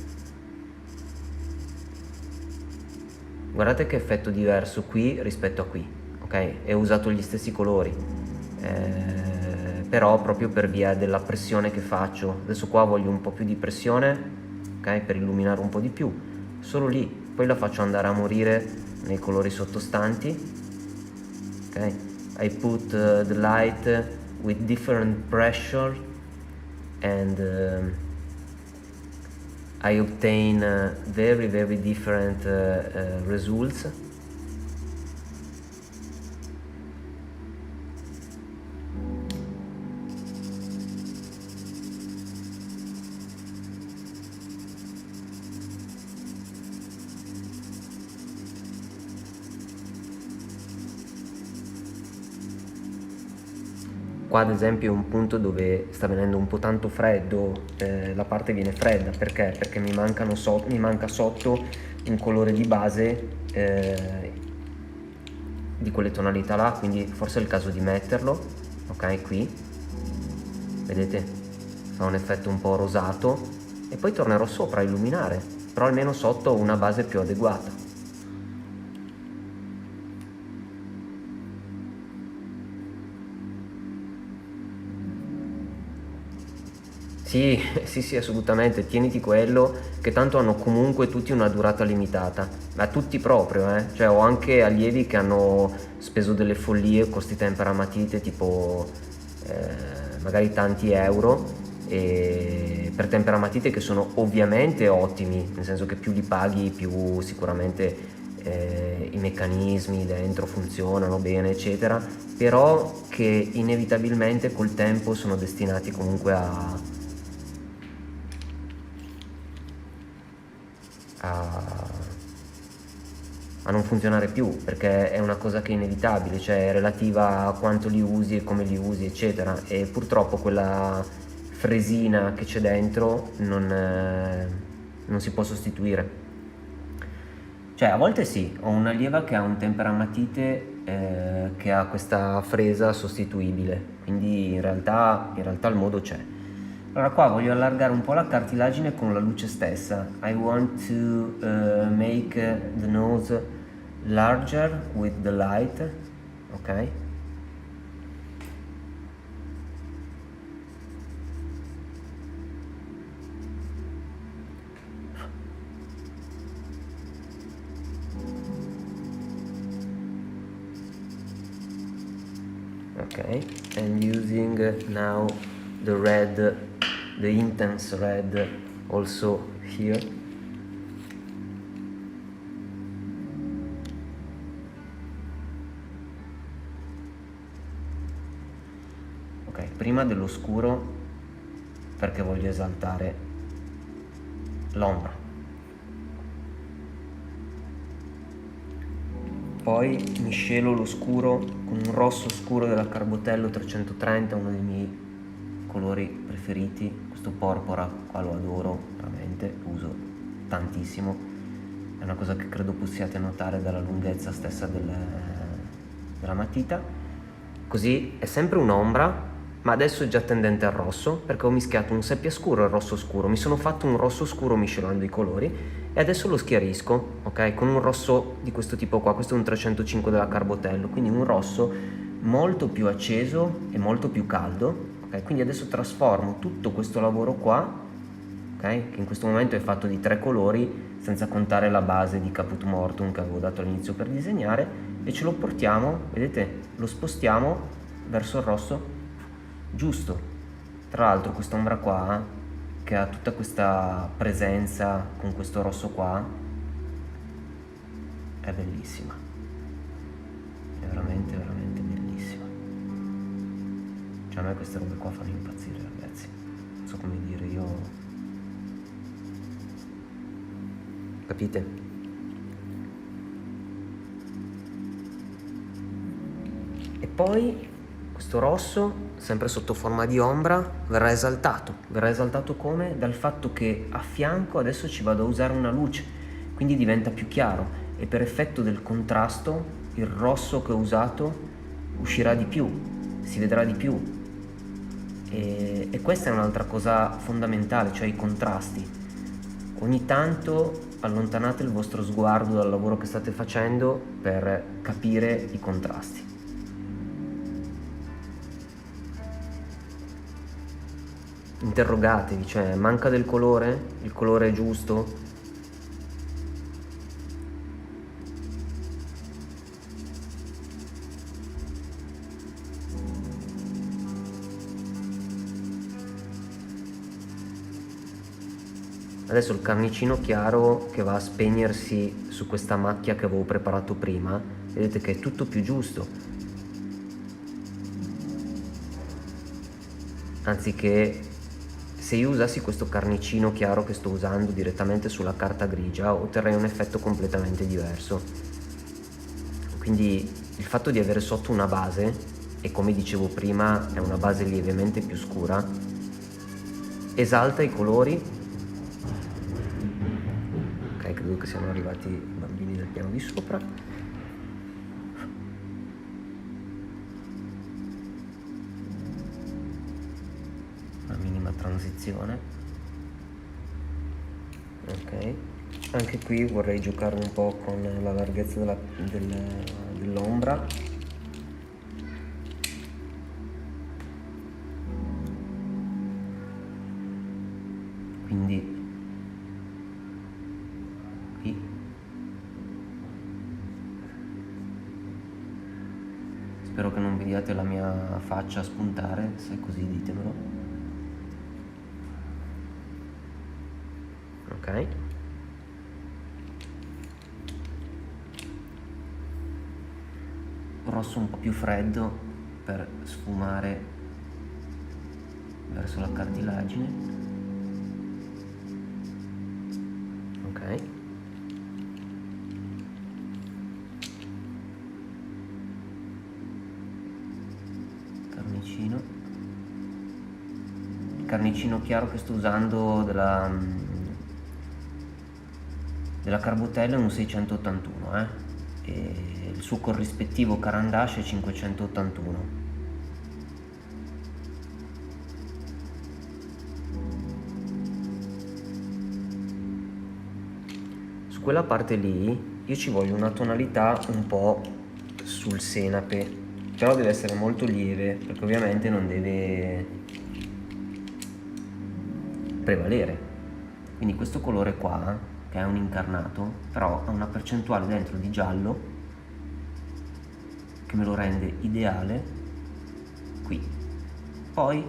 Guardate che effetto diverso qui rispetto a qui, ok? E ho usato gli stessi colori, però proprio per via della pressione che faccio. Adesso qua voglio un po' più di pressione, ok? Per illuminare un po' di più, solo lì. Poi la faccio andare a morire nei colori sottostanti, ok? I put the light with different pressure and I obtain very different results. Qua ad esempio è un punto dove sta venendo un po' tanto freddo, la parte viene fredda, perché? Perché mi manca sotto un colore di base di quelle tonalità là, quindi forse è il caso di metterlo, ok, qui, vedete? Fa un effetto un po' rosato e poi tornerò sopra a illuminare, però almeno sotto ho una base più adeguata. Sì, sì, assolutamente, tieniti quello, che tanto hanno comunque tutti una durata limitata, ma tutti proprio, cioè ho anche allievi che hanno speso delle follie con questi temperamatite, tipo magari tanti euro, e per temperamatite che sono ovviamente ottimi, nel senso che più li paghi più sicuramente i meccanismi dentro funzionano bene, eccetera, però che inevitabilmente col tempo sono destinati comunque a non funzionare più, perché è una cosa che è inevitabile, cioè è relativa a quanto li usi e come li usi, eccetera, e purtroppo quella fresina che c'è dentro non si può sostituire. Cioè a volte sì, ho un'allieva che ha un temperamatite che ha questa fresa sostituibile, quindi in realtà il modo c'è. Allora qua voglio allargare un po' la cartilagine con la luce stessa. I want to make the nose larger with the light, ok? Okay, and using now the red, the intense red also here. Ok, prima dello scuro perché voglio esaltare l'ombra. Poi miscelo lo scuro con un rosso scuro della Carbotello 330, uno dei miei colori preferiti. Questo porpora qua lo adoro veramente, lo uso tantissimo, è una cosa che credo possiate notare dalla lunghezza stessa della matita. Così è sempre un'ombra, ma adesso è già tendente al rosso perché ho mischiato un seppia scuro e il rosso scuro, mi sono fatto un rosso scuro miscelando i colori e adesso lo schiarisco, ok, con un rosso di questo tipo qua. Questo è un 305 della Carbotello, quindi un rosso molto più acceso e molto più caldo, ok. Quindi adesso trasformo tutto questo lavoro qua, ok, che in questo momento è fatto di 3 colori senza contare la base di Caput Mortuum che avevo dato all'inizio per disegnare, e ce lo portiamo, vedete, lo spostiamo verso il rosso giusto. Tra l'altro questa ombra qua, che ha tutta questa presenza con questo rosso qua, è bellissima, è veramente veramente bellissima. Cioè a me queste robe qua fanno impazzire, ragazzi, non so come dire, io, capite? E poi questo rosso, sempre sotto forma di ombra, verrà esaltato come? Dal fatto che a fianco adesso ci vado a usare una luce, quindi diventa più chiaro, e per effetto del contrasto il rosso che ho usato uscirà di più, si vedrà di più. E questa è un'altra cosa fondamentale, cioè i contrasti. Ogni tanto allontanate il vostro sguardo dal lavoro che state facendo per capire i contrasti. Interrogatevi, cioè manca del colore? Il colore è giusto? Adesso il carnicino chiaro che va a spegnersi su questa macchia che avevo preparato prima, vedete che è tutto più giusto. Anziché, se io usassi questo carnicino chiaro che sto usando direttamente sulla carta grigia, otterrei un effetto completamente diverso. Quindi il fatto di avere sotto una base, e come dicevo prima è una base lievemente più scura, esalta i colori. Ok, credo che siano arrivati i bambini del piano di sopra. Una minima transizione. Ok, anche qui vorrei giocare un po' con la larghezza dell'ombra. Quindi qui spero che non vediate la mia faccia spuntare, se è così ditemelo. Ok, rosso un po' più freddo per sfumare verso la cartilagine. Ok, carnicino, il carnicino chiaro che sto usando della Carbotella è un 681, e il suo corrispettivo Caran d'Ache è 581. Su quella parte lì io ci voglio una tonalità un po' sul senape, però deve essere molto lieve perché ovviamente non deve prevalere. Quindi questo colore qua, che è un incarnato, però ha una percentuale dentro di giallo che me lo rende ideale qui. Poi,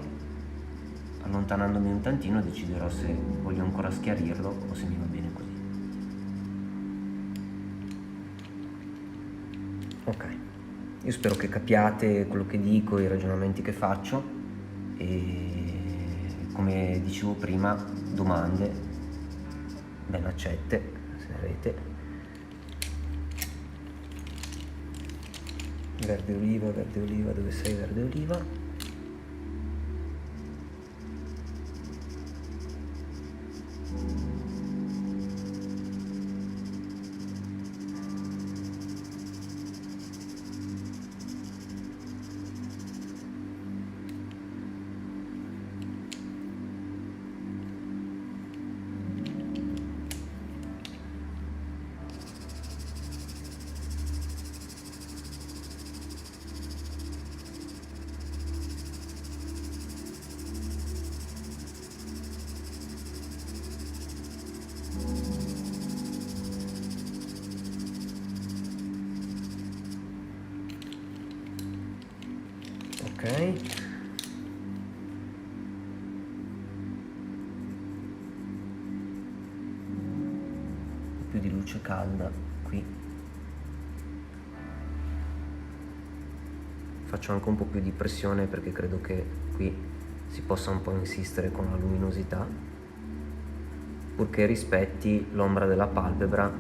allontanandomi un tantino, deciderò se voglio ancora schiarirlo o se mi va bene così. Ok, io spero che capiate quello che dico, i ragionamenti che faccio, e come dicevo prima, domande ben accette, se ne avete. Verde oliva, dove sei verde oliva? Ok, più di luce calda qui, faccio anche un po' più di pressione perché credo che qui si possa un po' insistere con la luminosità, purché rispetti l'ombra della palpebra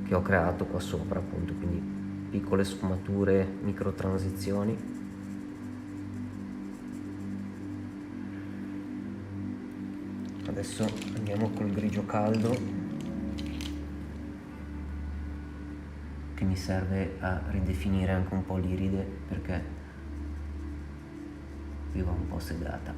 che ho creato qua sopra, appunto, quindi piccole sfumature, micro transizioni. Adesso andiamo col grigio caldo, che mi serve a ridefinire anche un po' l'iride perché qui va un po' segata.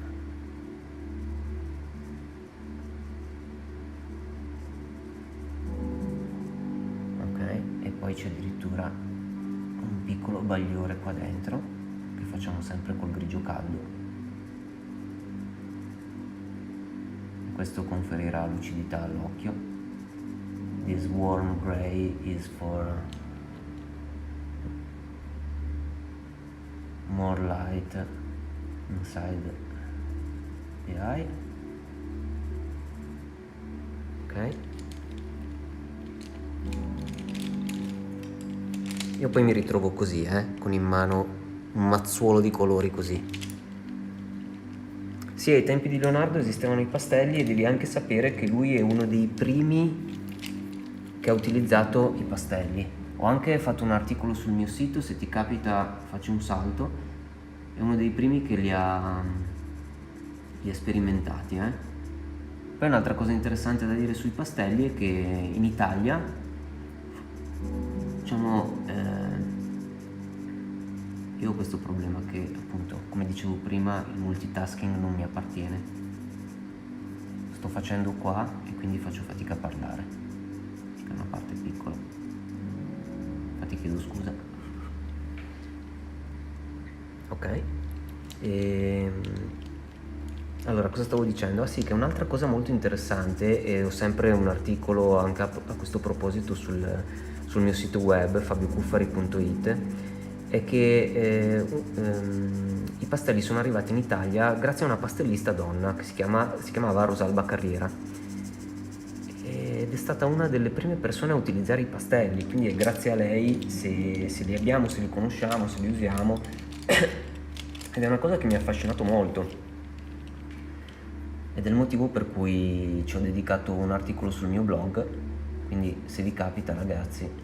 Ok, e poi c'è addirittura un piccolo bagliore qua dentro che facciamo sempre col grigio caldo. Questo conferirà lucidità all'occhio. This warm gray is for more light inside the eye. Ok. Io poi mi ritrovo così, con in mano un mazzuolo di colori così. Sì, ai tempi di Leonardo esistevano i pastelli e devi anche sapere che lui è uno dei primi che ha utilizzato i pastelli. Ho anche fatto un articolo sul mio sito, se ti capita faccio un salto, è uno dei primi che li ha sperimentati. Poi un'altra cosa interessante da dire sui pastelli è che in Italia, diciamo, io ho questo problema che appunto, come dicevo prima, il multitasking non mi appartiene. Sto facendo qua e quindi faccio fatica a parlare, che è una parte piccola. Infatti chiedo scusa. Ok. Allora, cosa stavo dicendo? Ah sì, che un'altra cosa molto interessante, e ho sempre un articolo anche a questo proposito sul mio sito web fabiocuffari.it, è che i pastelli sono arrivati in Italia grazie a una pastellista donna che si chiamava Rosalba Carriera, ed è stata una delle prime persone a utilizzare i pastelli, quindi è grazie a lei se li abbiamo, se li conosciamo, se li usiamo ed è una cosa che mi ha affascinato molto ed è il motivo per cui ci ho dedicato un articolo sul mio blog, quindi se vi capita, ragazzi,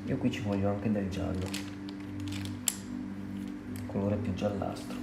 io qui ci voglio anche del giallo, colore più giallastro.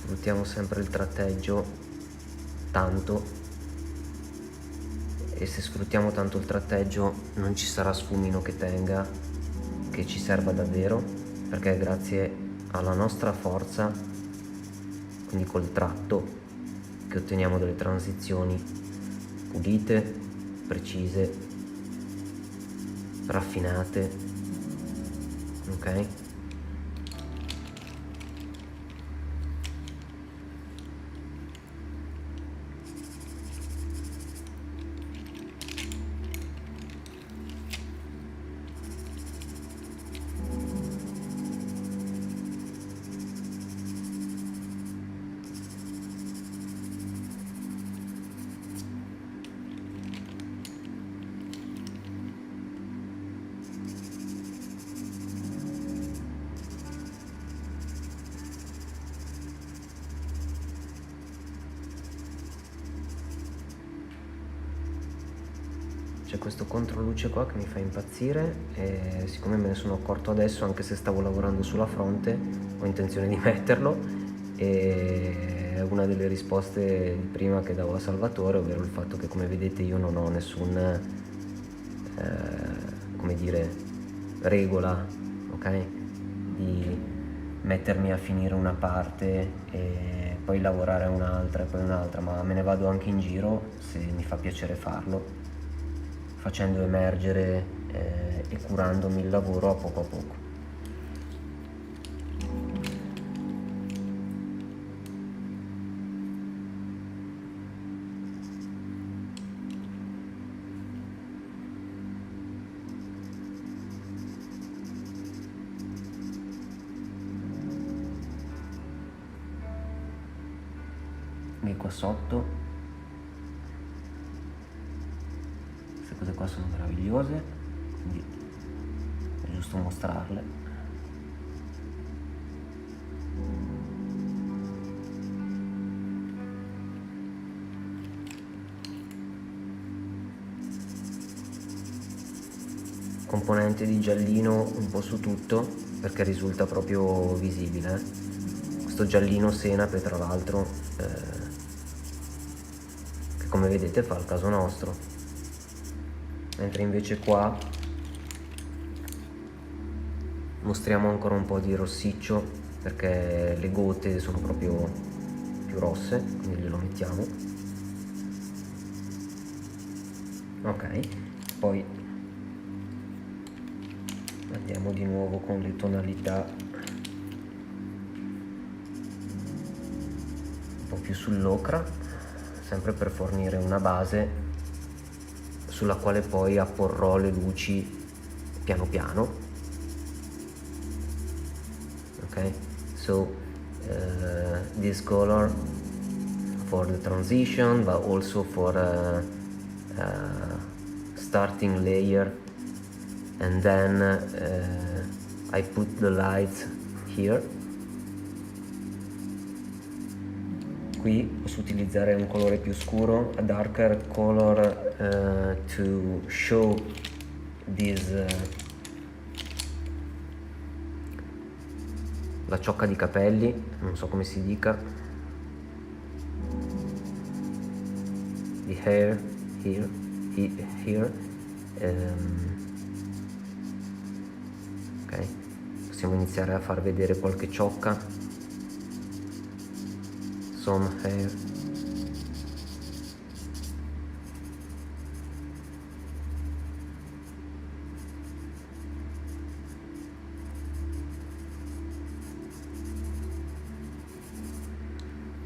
Sfruttiamo sempre il tratteggio tanto, e se sfruttiamo tanto il tratteggio non ci sarà sfumino che tenga, che ci serva davvero, perché è grazie alla nostra forza, quindi col tratto, che otteniamo delle transizioni pulite, precise, raffinate, ok? c'è questo controluce qua che mi fa impazzire e siccome me ne sono accorto adesso, anche se stavo lavorando sulla fronte, ho intenzione di metterlo, e è una delle risposte prima che davo a Salvatore, ovvero il fatto che, come vedete, io non ho nessun come dire, regola, ok, di mettermi a finire una parte e poi lavorare un'altra e poi un'altra, ma me ne vado anche in giro se mi fa piacere farlo, facendo emergere e curandomi il lavoro a poco. E qua sotto queste cose qua sono meravigliose, quindi è giusto mostrarle. Componente di giallino un po' su tutto perché risulta proprio visibile, questo giallino senape, tra l'altro, che come vedete fa il caso nostro, mentre invece qua mostriamo ancora un po' di rossiccio perché le gote sono proprio più rosse, quindi glielo mettiamo. Ok, poi andiamo di nuovo con le tonalità un po' più sull'ocra, sempre per fornire una base sulla quale poi apporrò le luci piano piano. Okay, so this color for the transition, but also for starting layer, and then I put the lights here. Qui posso utilizzare un colore più scuro, a darker color to show this la ciocca di capelli, non so come si dica, the hair here, ok, possiamo iniziare a far vedere qualche ciocca, some hair.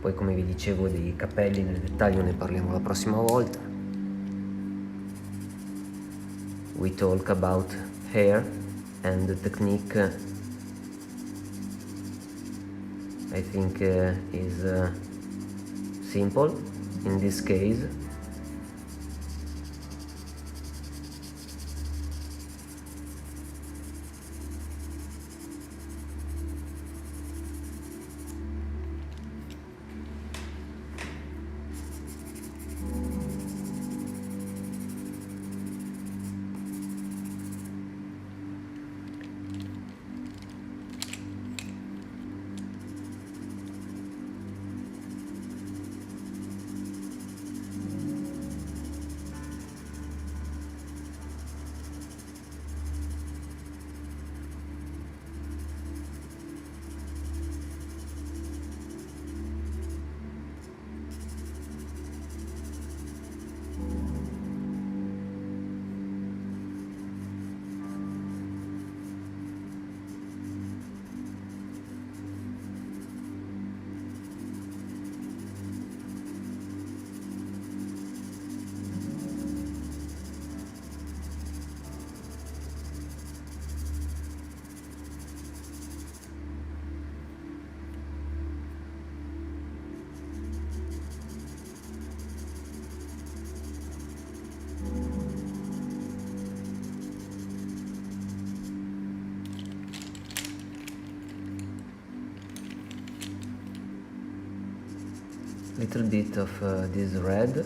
Poi, come vi dicevo, dei capelli nel dettaglio ne parliamo la prossima volta. We talk about hair and the technique I think is simple in this case. Little bit of this red,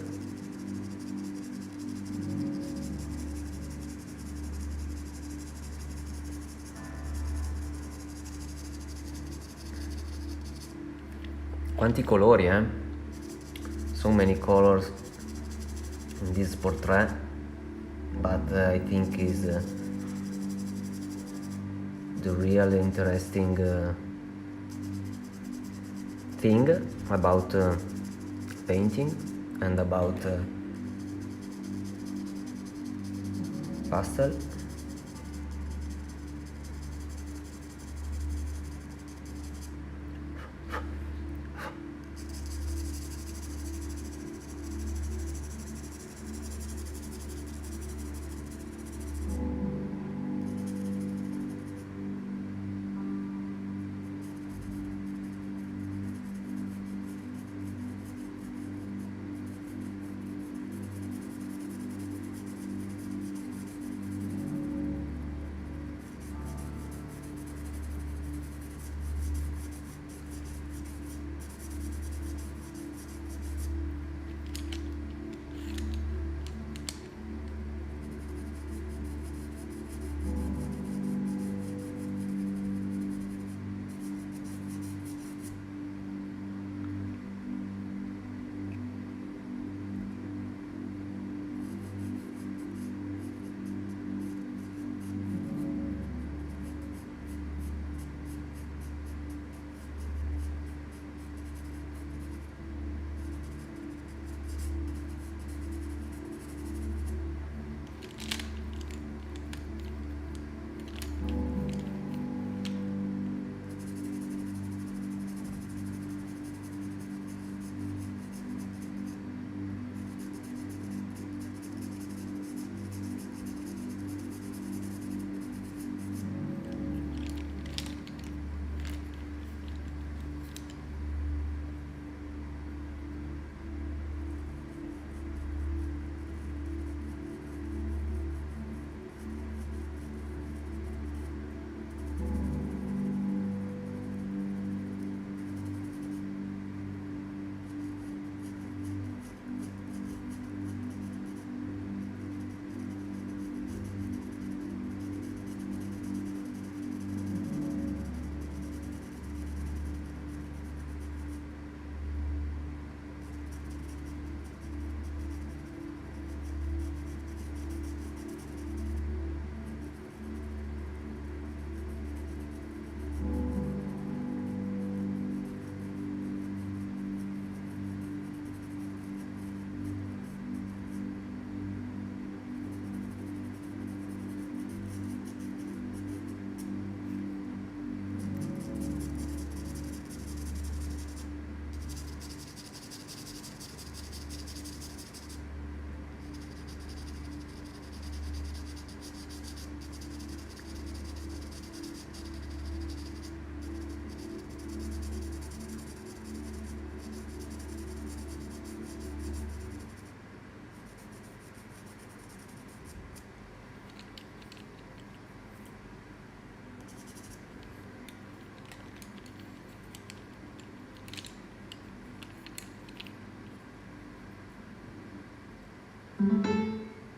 Quanti colori, eh? So many colors in this portrait, but I think is the real interesting thing about painting and about pastel.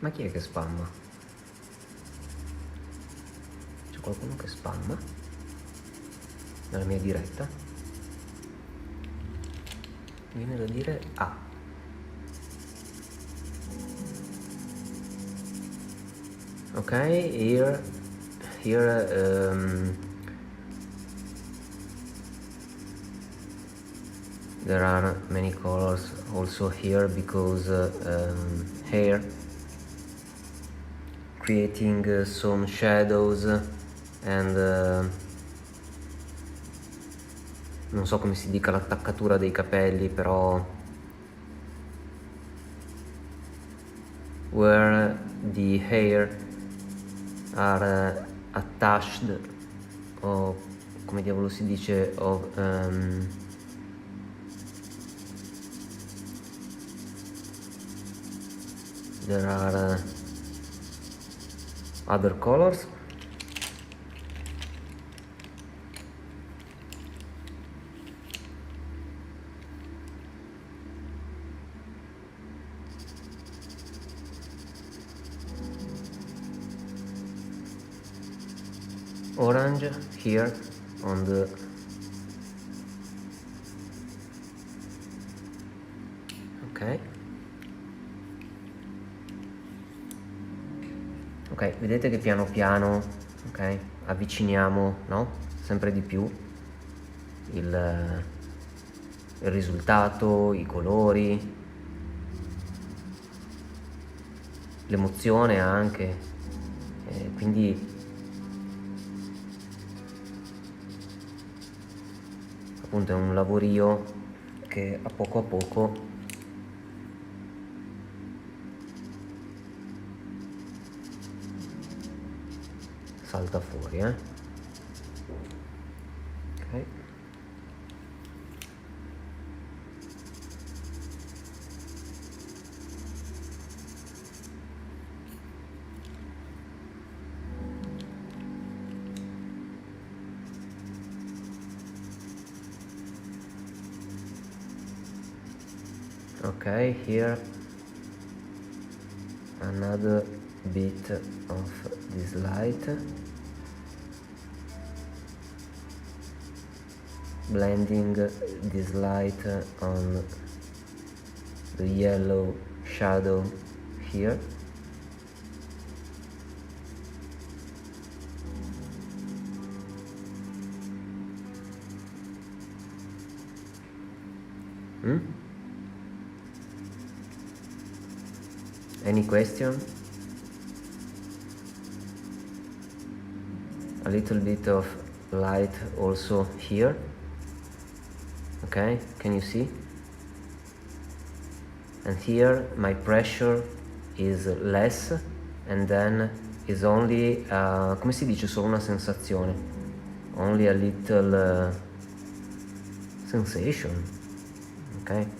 Ma chi è che spamma? C'è qualcuno che spamma nella mia diretta? Viene da dire ah. Ok, here there are many colors also here because hair creating some shadows and non so come si dica l'attaccatura dei capelli, però where the hair are attached, o come diavolo si dice, of there are other colors. Orange here on the Ok. Ok, vedete che piano piano, ok, avviciniamo, no? Sempre di più il risultato, i colori, l'emozione anche, quindi appunto è un lavorio che a poco salta fuori, ok. Okay, here another bit of this light, blending this light on the yellow shadow here. Any question? A little bit of light also here. Okay, can you see? And here my pressure is less, and then is only, come si dice, solo una sensazione, only a little sensation, ok?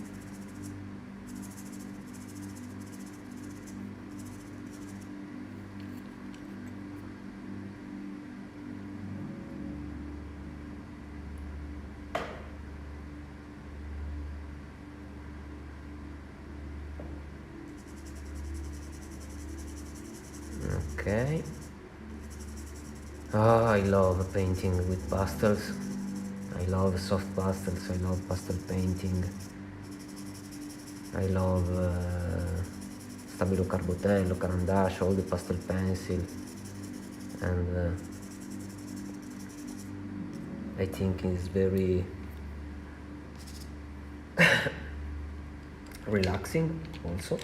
Okay. Oh, I love painting with pastels. I love soft pastels. I love pastel painting. I love Stabilo Carbotello, Caran d'Ache, all the pastel pencil, and I think it's very relaxing also.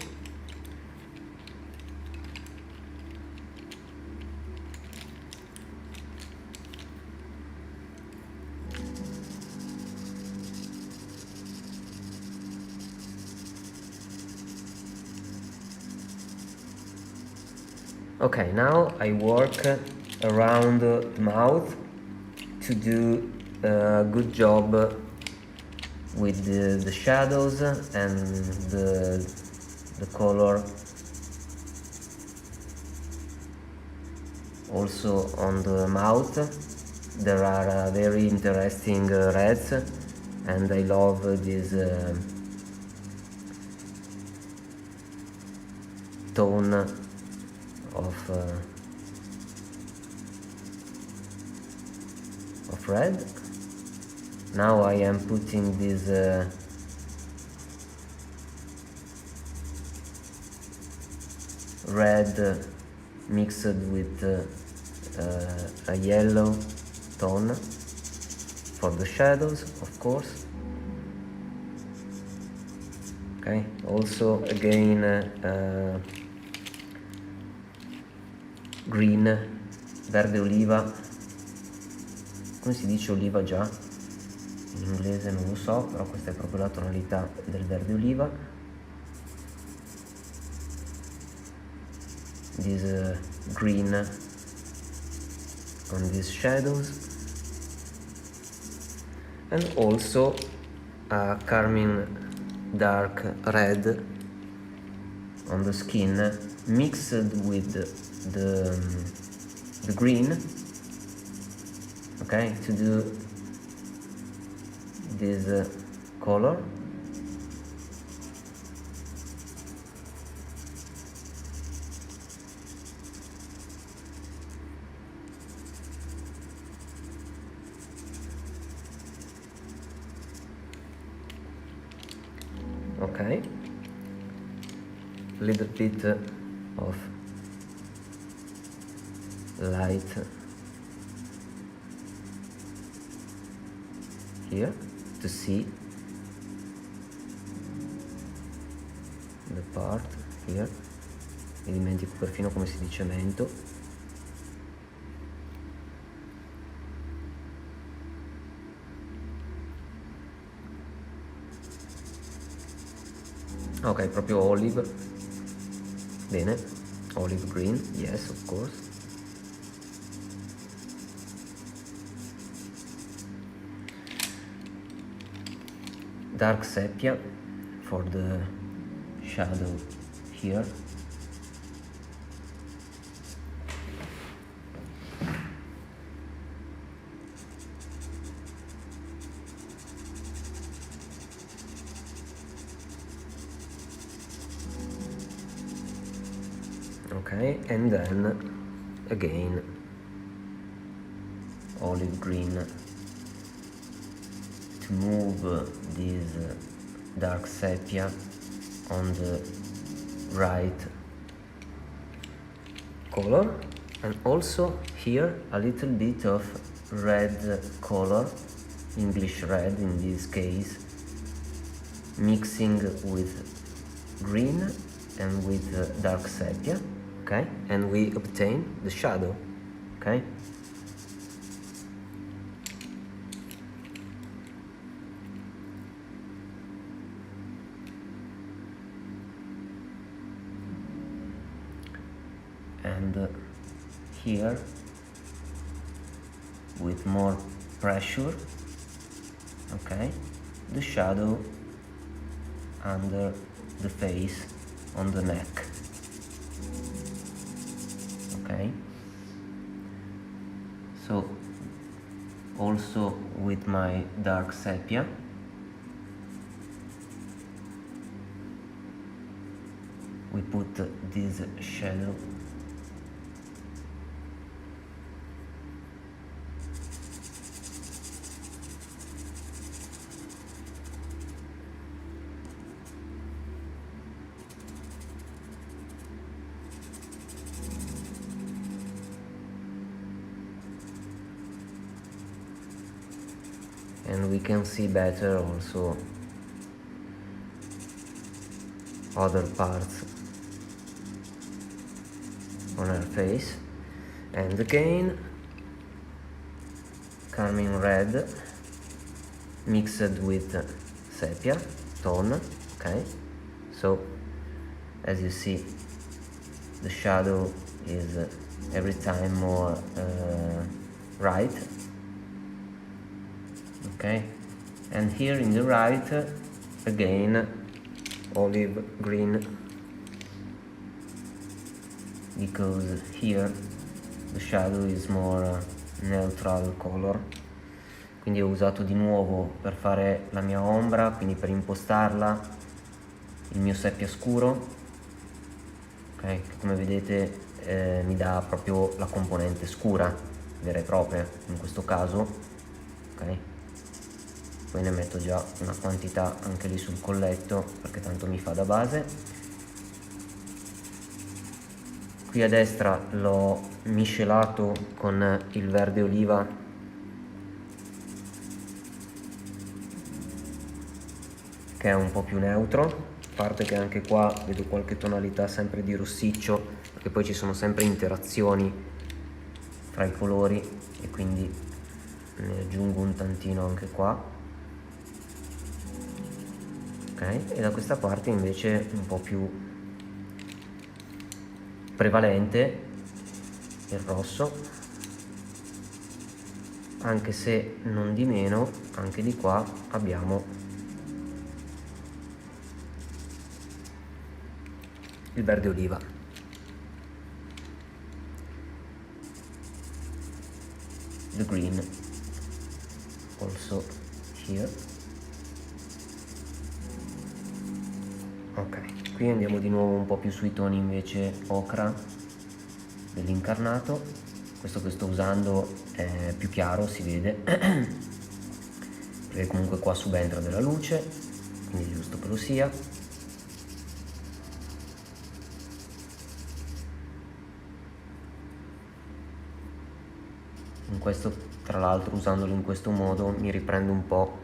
Okay, now I work around the mouth to do a good job with the shadows and the color also on the mouth. There are very interesting reds, and I love this tone of red. Now I am putting this red mixed with a yellow tone for the shadows, of course. Okay, also again green, verde oliva. Come si dice oliva già? In inglese non lo so, però questa è proprio la tonalità del verde oliva. This green on these shadows, and also a carmine dark red on the skin, mixed with the green, okay, to do this color. Okay, little bit of light here to see the part here. Mi dimentico perfino come si dice mento. Ok, proprio olive. Bene, olive green, yes, of course. Dark sepia for the shadow here. Okay, and then again olive green to move this dark sepia on the right color, and also here a little bit of red color, English red in this case, mixing with green and with dark sepia. Okay, and we obtain the shadow. Okay, and here with more pressure, okay, the shadow under the face, on the neck. Okay, so also with my dark sepia we put this shadow and we can see better also other parts on her face. And again carmine red mixed with sepia tone. Okay, so as you see the shadow is every time more right. Okay, and here in the right again olive green, because here the shadow is more neutral color. Quindi ho usato di nuovo per fare la mia ombra, quindi per impostarla, il mio seppia scuro, okay, che come vedete mi dà proprio la componente scura vera e propria in questo caso. Okay. Poi ne metto già una quantità anche lì sul colletto perché tanto mi fa da base. Qui a destra l'ho miscelato con il verde oliva che è un po' più neutro, a parte che anche qua vedo qualche tonalità sempre di rossiccio perché poi ci sono sempre interazioni fra i colori e quindi ne aggiungo un tantino anche qua. Okay. E da questa parte invece un po' più prevalente il rosso, anche se non di meno anche di qua abbiamo il verde oliva. The green also here. Ok, qui andiamo di nuovo un po' più sui toni invece ocra dell'incarnato. Questo che sto usando è più chiaro, si vede, perché comunque qua subentra della luce, quindi è giusto che lo sia. In questo, tra l'altro, usandolo in questo modo mi riprendo un po'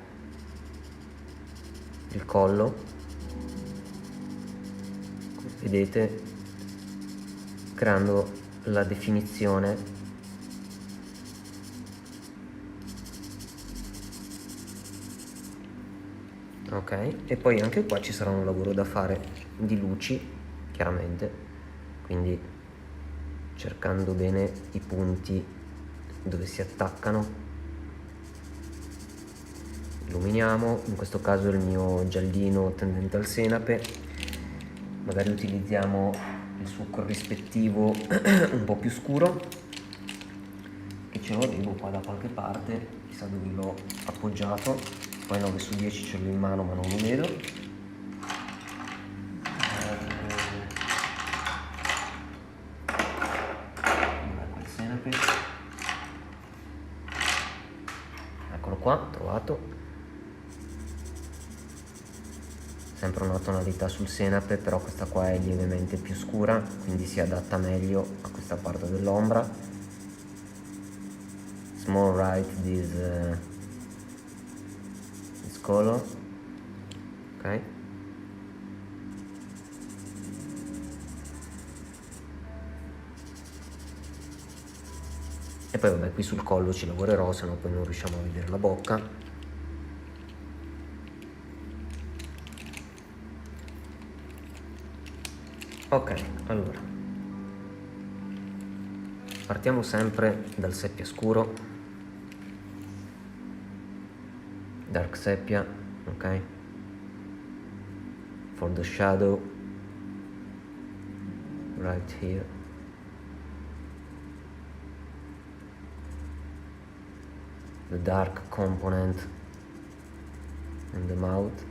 il collo, vedete, creando la definizione. Ok, e poi anche qua ci sarà un lavoro da fare di luci, chiaramente, quindi cercando bene i punti dove si attaccano. Illuminiamo, in questo caso il mio giallino tendente al senape, magari utilizziamo il suo corrispettivo un po' più scuro, che ce lo avevo qua da qualche parte, chissà dove l'ho appoggiato, poi 9 su 10 ce l'ho in mano ma non lo vedo. Quel senape, eccolo qua, trovato. Sempre una tonalità sul senape, però questa qua è lievemente più scura, quindi si adatta meglio a questa parte dell'ombra. Small right this color, ok. E poi vabbè, qui sul collo ci lavorerò, se no poi non riusciamo a vedere la bocca. Ok, allora partiamo sempre dal seppia scuro, dark seppia, ok, for the shadow right here. The dark component in the mouth.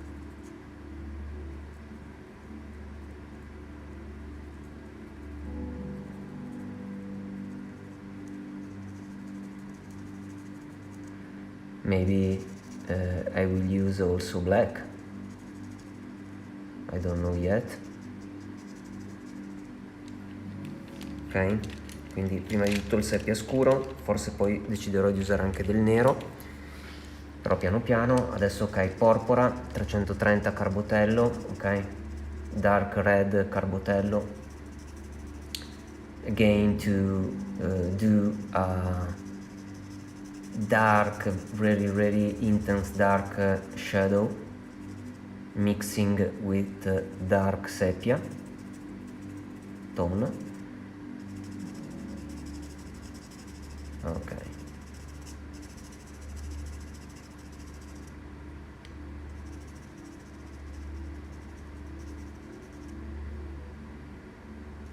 Maybe I will use also black. I don't know yet. Ok, quindi prima di tutto il seppia scuro, forse poi deciderò di usare anche del nero, però piano piano. Adesso ok, porpora 330 carbotello, ok, dark red carbotello, again to do a dark, really intense dark shadow mixing with dark sepia tone. Ok,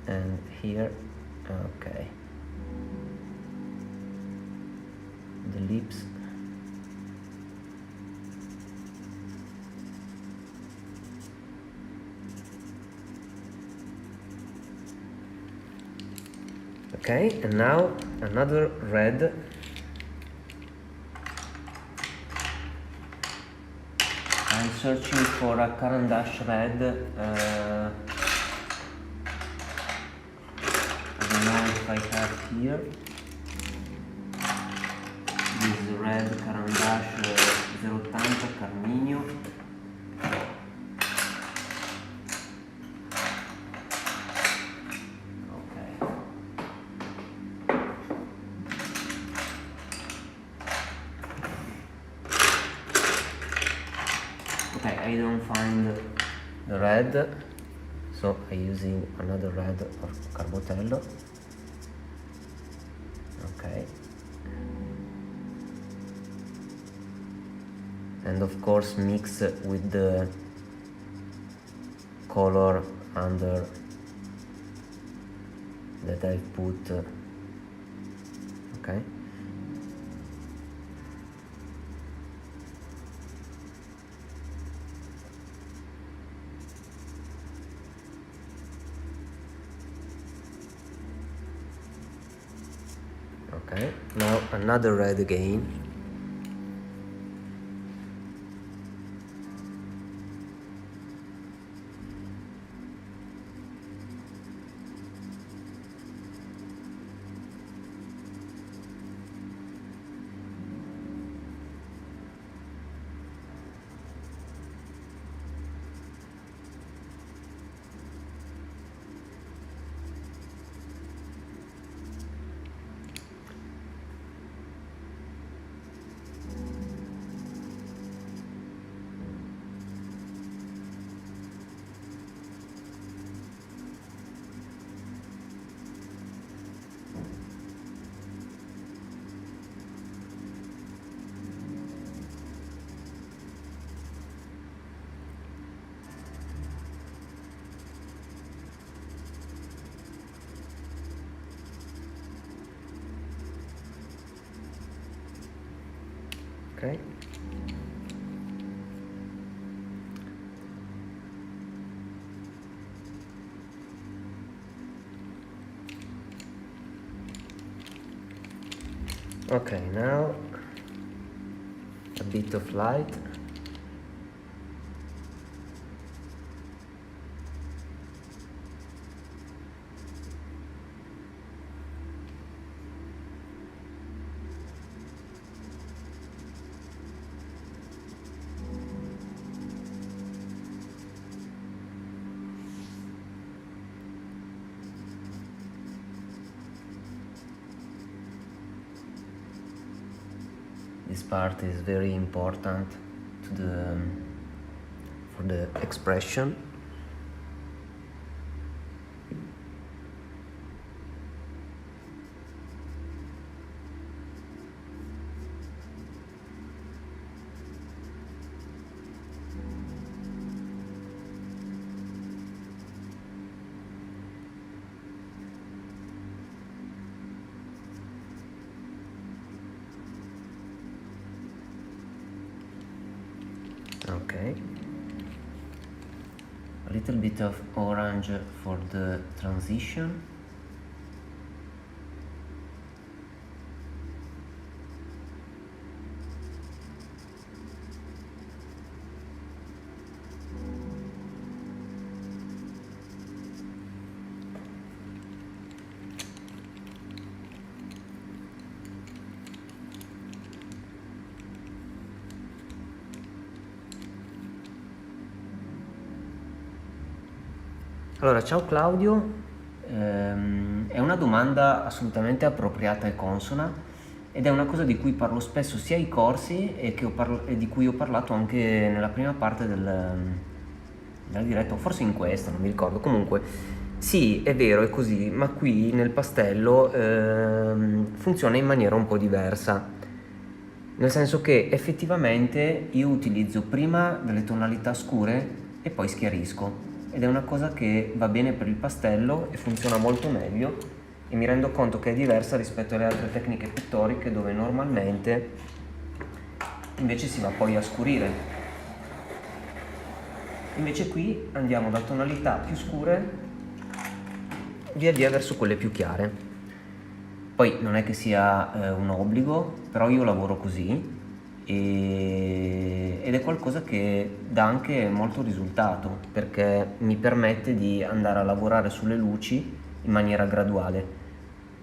and here, ok, the lips. Okay, and now another red. I'm searching for a Caran d'Ache red. I don't know if I have here. This red Caran d'Ache 080 Carminio. Okay, I don't find the red, so I'm using another red or Carbotello. Okay, and of course mix with the color under that I put. Okay. Okay, now another red again. Ok. Okay, now a bit of light. This part is very important to for the expression. Okay, a little bit of orange for the transition. Allora, ciao Claudio, è una domanda assolutamente appropriata e consona ed è una cosa di cui parlo spesso sia ai corsi e di cui ho parlato anche nella prima parte della diretta, o forse in questa, non mi ricordo. Comunque, sì, è vero, è così, ma qui nel pastello funziona in maniera un po' diversa. Nel senso che effettivamente io utilizzo prima delle tonalità scure e poi schiarisco. Ed è una cosa che va bene per il pastello e funziona molto meglio e mi rendo conto che è diversa rispetto alle altre tecniche pittoriche dove normalmente invece si va poi a scurire. Invece qui andiamo da tonalità più scure via via verso quelle più chiare. Poi non è che sia un obbligo, però io lavoro così ed è qualcosa che dà anche molto risultato perché mi permette di andare a lavorare sulle luci in maniera graduale,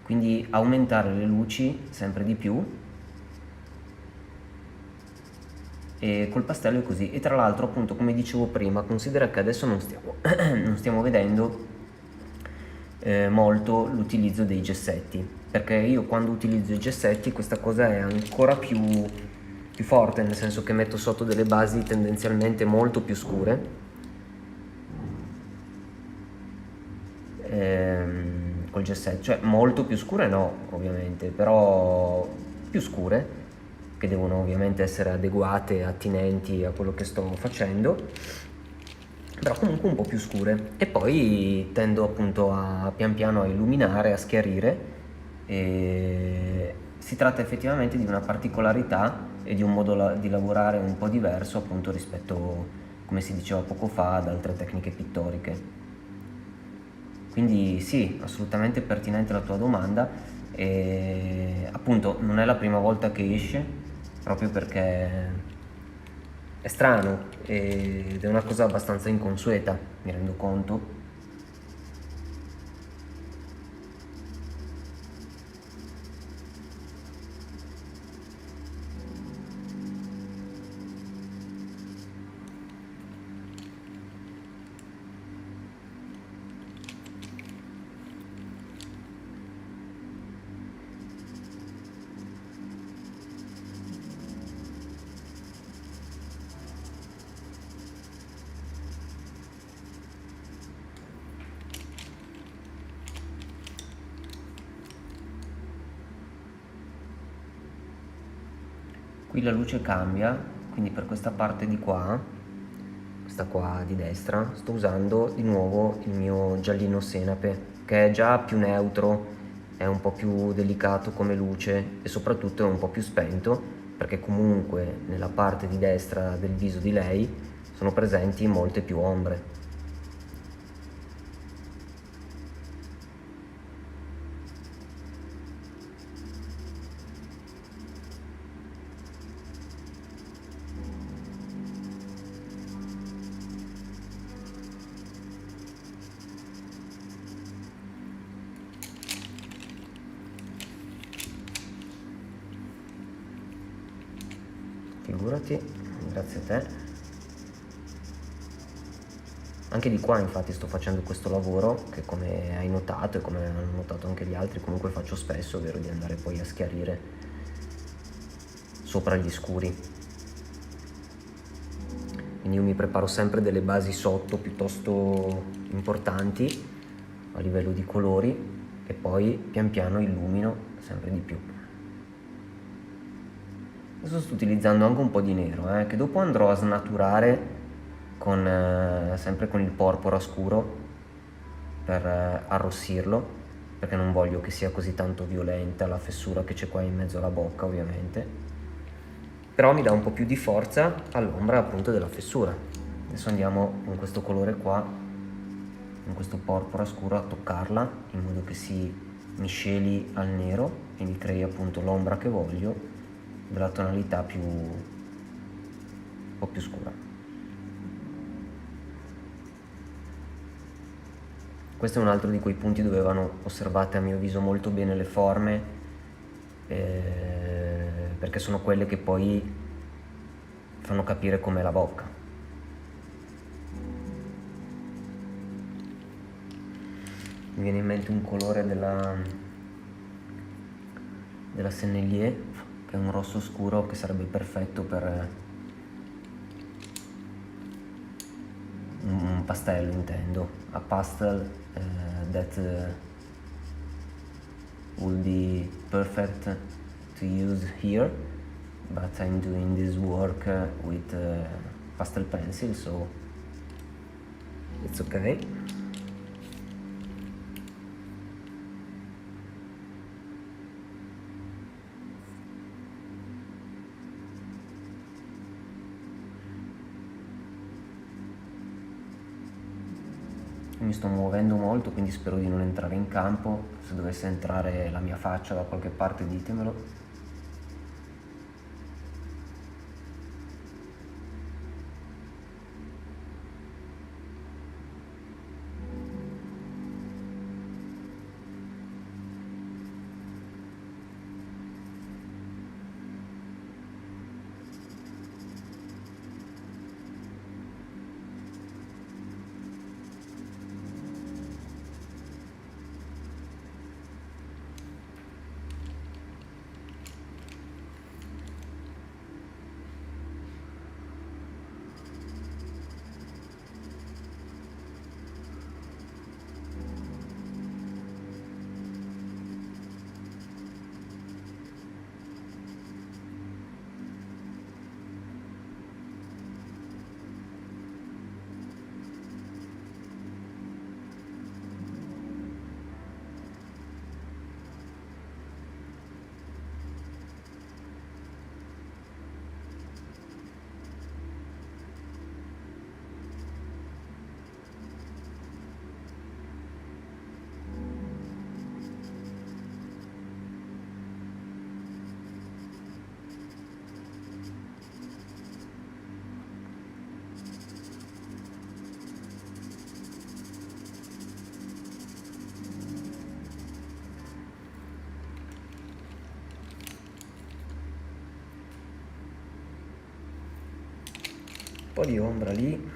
quindi aumentare le luci sempre di più, e col pastello è così. E tra l'altro, appunto, come dicevo prima, considera che adesso non stiamo vedendo molto l'utilizzo dei gessetti, perché io quando utilizzo i gessetti questa cosa è ancora più forte, nel senso che metto sotto delle basi tendenzialmente molto più scure, col gessetto, cioè molto più scure no, ovviamente, però più scure, che devono ovviamente essere adeguate, attinenti a quello che sto facendo, però comunque un po' più scure, e poi tendo appunto a pian piano a illuminare, a schiarire, e si tratta effettivamente di una particolarità e di un modo di lavorare un po' diverso appunto rispetto, come si diceva poco fa, ad altre tecniche pittoriche. Quindi sì, assolutamente pertinente la tua domanda e appunto non è la prima volta che esce, proprio perché è strano ed è una cosa abbastanza inconsueta, mi rendo conto. Qui la luce cambia, quindi per questa parte di qua, questa qua di destra, sto usando di nuovo il mio giallino senape, che è già più neutro, è un po' più delicato come luce e soprattutto è un po' più spento, perché comunque nella parte di destra del viso di lei sono presenti molte più ombre. Figurati, grazie a te. Anche di qua infatti sto facendo questo lavoro che, come hai notato e come hanno notato anche gli altri, comunque faccio spesso, ovvero di andare poi a schiarire sopra gli scuri. Quindi io mi preparo sempre delle basi sotto piuttosto importanti a livello di colori e poi pian piano illumino sempre di più. Adesso sto utilizzando anche un po' di nero, che dopo andrò a snaturare con, sempre con il porpora scuro per arrossirlo, perché non voglio che sia così tanto violenta la fessura che c'è qua in mezzo alla bocca, ovviamente. Però mi dà un po' più di forza all'ombra appunto della fessura. Adesso andiamo con questo colore qua, con questo porpora scuro, a toccarla in modo che si misceli al nero e mi crei appunto l'ombra che voglio della tonalità un po' più scura. Questo è un altro di quei punti dove vanno osservate a mio avviso molto bene le forme, perché sono quelle che poi fanno capire com'è la bocca. Mi viene in mente un colore della Sennelier, che è un rosso scuro che sarebbe perfetto per un pastello, intendo, a pastel that would be perfect to use here, but I'm doing this work with pastel pencil, so it's okay. Mi sto muovendo molto, quindi spero di non entrare in campo. Se dovesse entrare la mia faccia da qualche parte ditemelo. Un po' di ombra lì.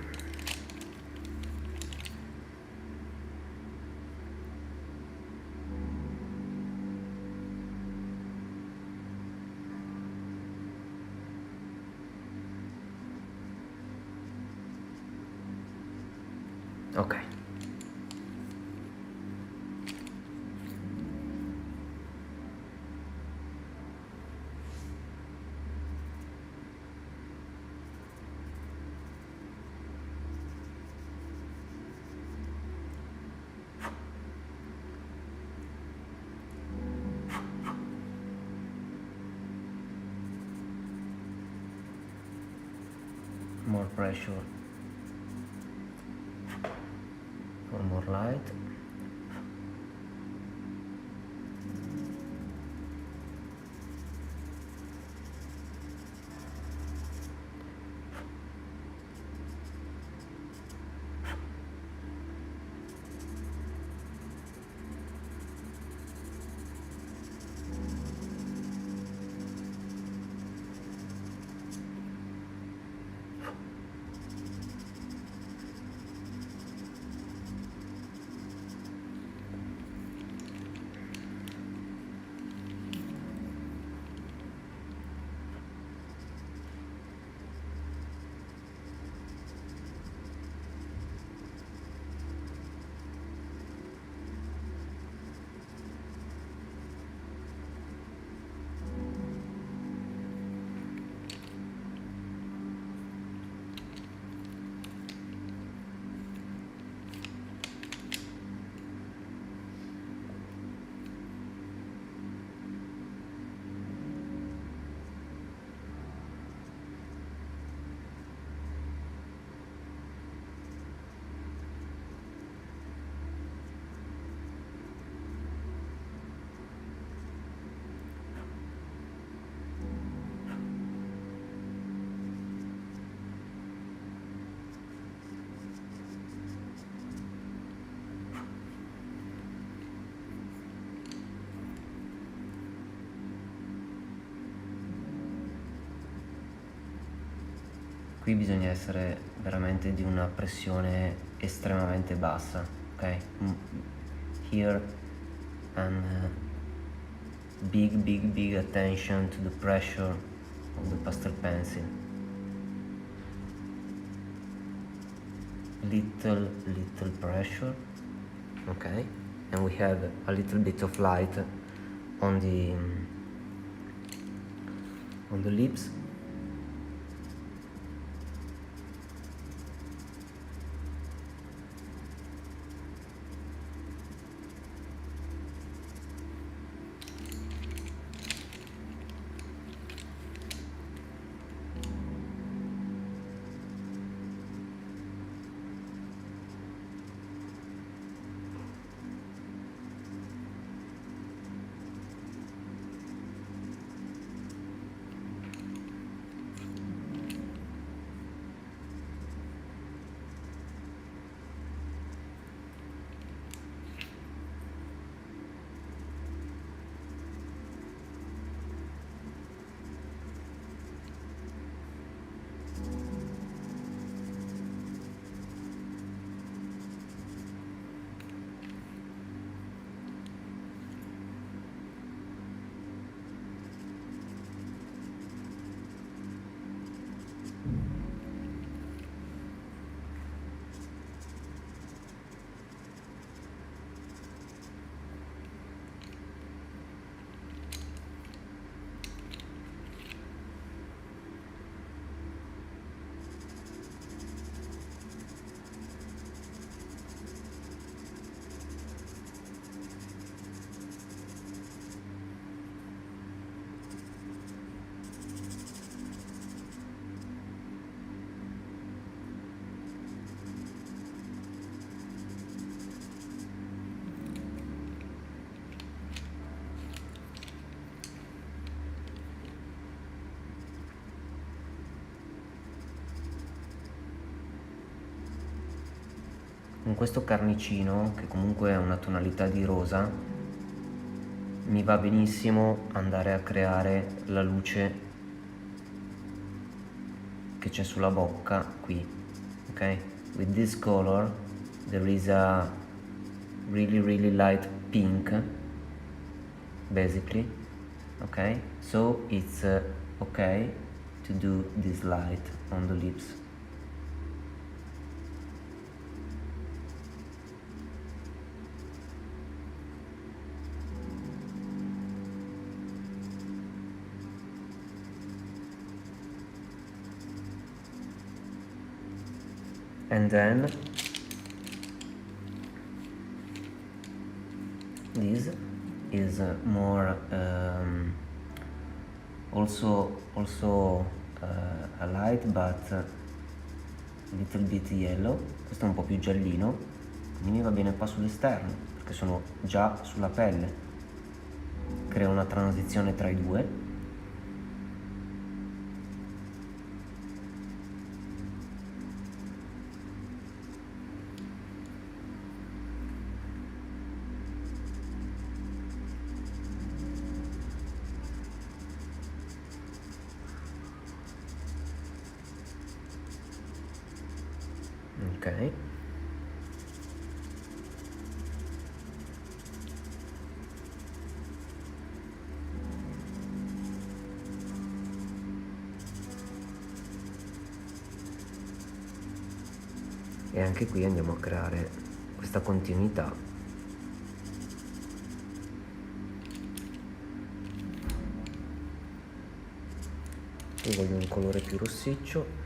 Ok. more pressure for more light. Qui bisogna essere veramente di una pressione estremamente bassa, ok? Here and big attention to the pressure of the pastel pencil. Little pressure, okay? And we have a little bit of light on the lips. Con questo carnicino, che comunque è una tonalità di rosa, mi va benissimo andare a creare la luce che c'è sulla bocca qui, ok? With this color there is a really light pink, basically, okay? So it's okay to do this light on the lips. And then this is more also a light, but little bit yellow, questo è un po' più giallino, quindi mi va bene qua sull'esterno, perché sono già sulla pelle, crea una transizione tra i due. Ok. E anche qui andiamo a creare questa continuità. Io voglio un colore più rossiccio.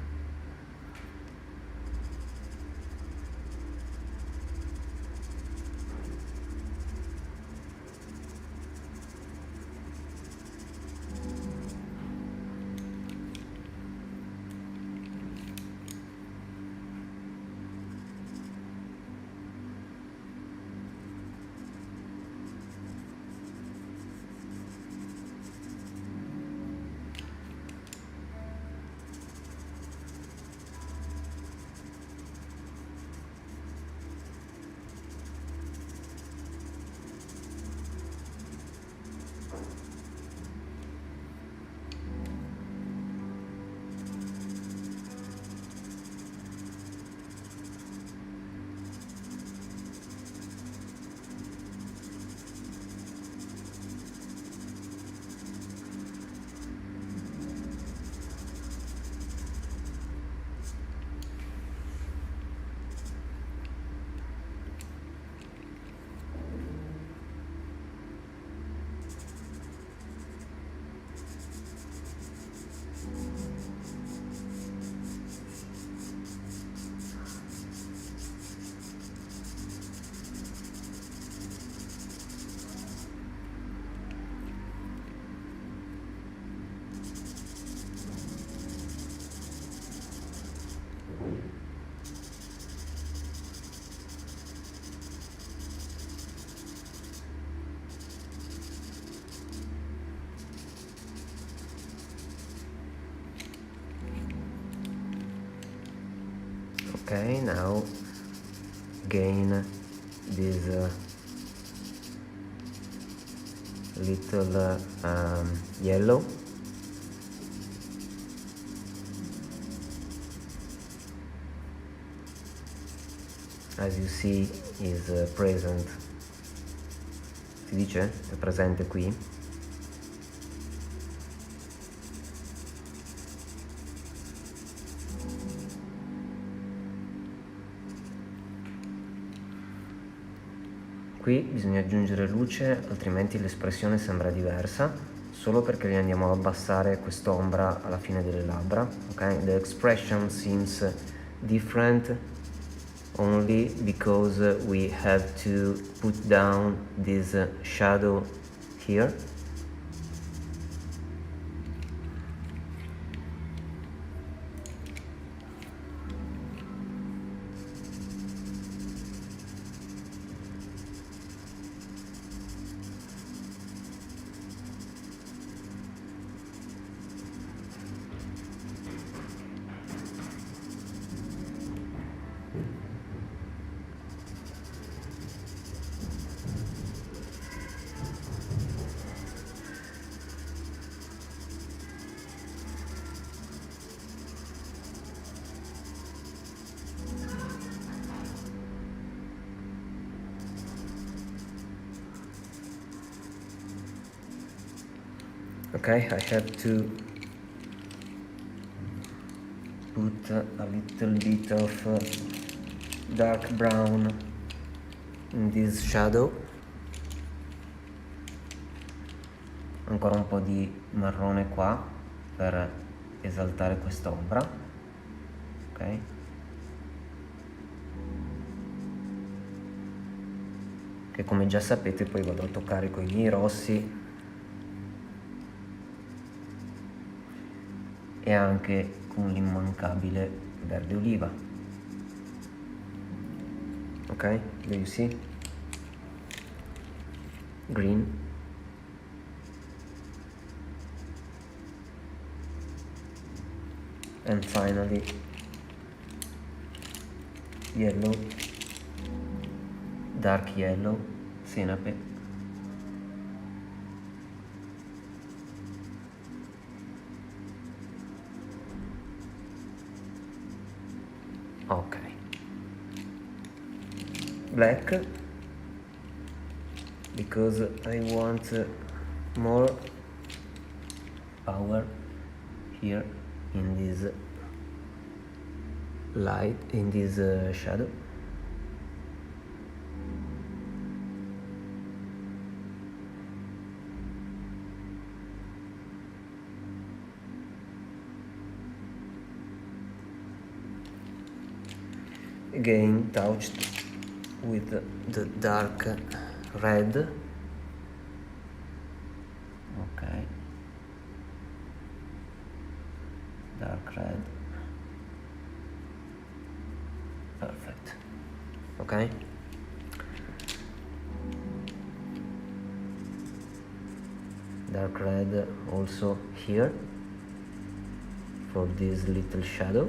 Okay, now gain this little yellow. As you see is present. Si dice? È presente qui. Qui bisogna aggiungere luce, altrimenti l'espressione sembra diversa, solo perché li andiamo ad abbassare quest'ombra alla fine delle labbra. Okay? The expression seems different only because we have to put down this shadow here. Okay, I have to put a little bit of dark brown in this shadow. Ancora un po' di marrone qua per esaltare quest'ombra. Ok? Che come già sapete poi vado a toccare con i miei rossi e anche con l'immancabile verde oliva. Okay, do you see? Green, and finally yellow, dark yellow, Sinape. Okay, black, because I want more power here in this light, in this shadow. Again touched with the dark red. Okay, dark red, perfect. Okay, dark red also here for this little shadow.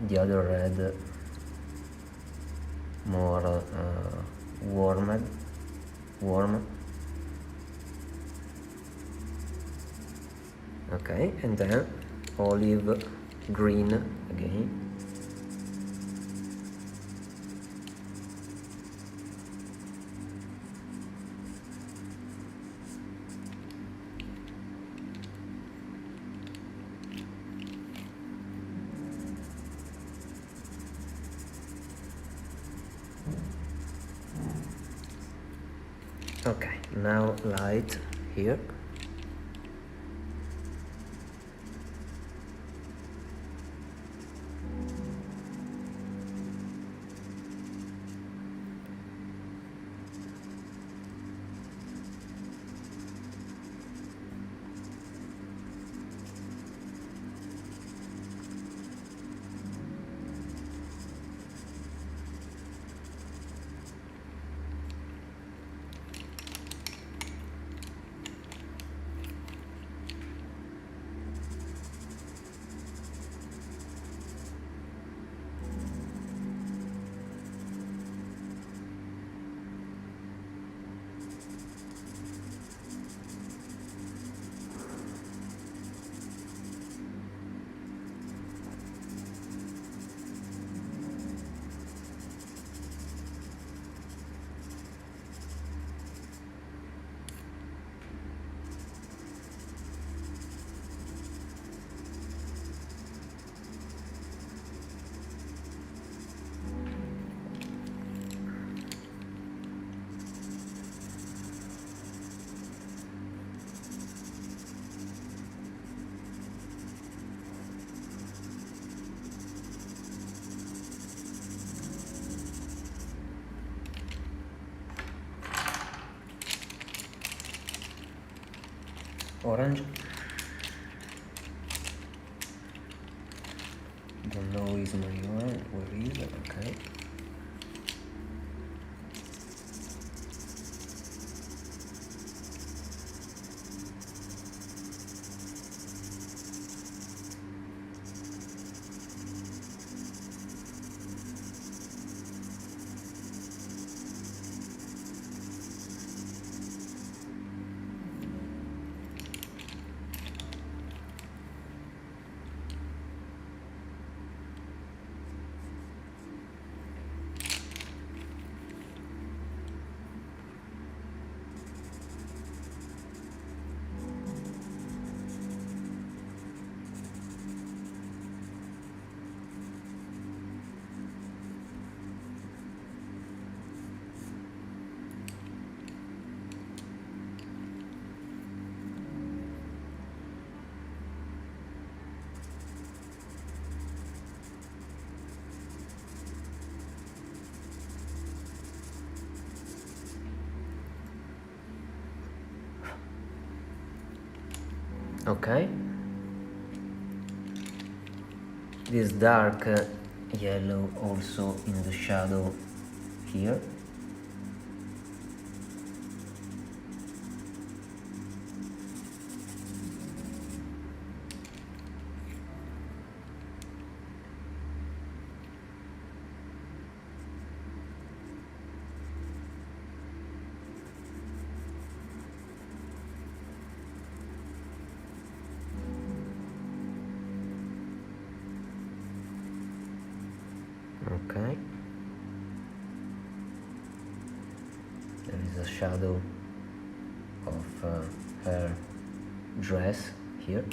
The other red more warm. Okay, and then olive green again. Okay, now light here. Orange. Don't know is my one. Where is it? Okay. Okay, this dark yellow also in the shadow here. Okay, there is a shadow of her dress here.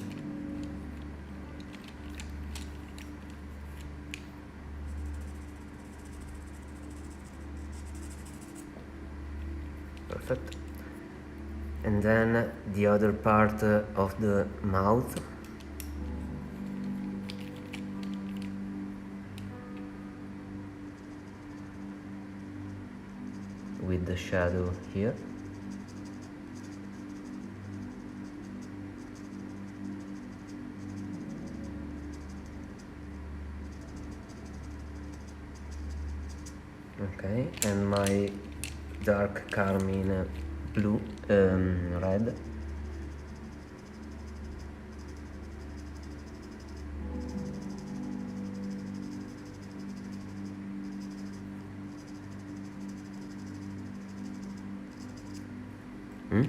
Perfect. And then the other part of the mouth. With the shadow here. Okay, and my dark carmine blue, red. Hmm?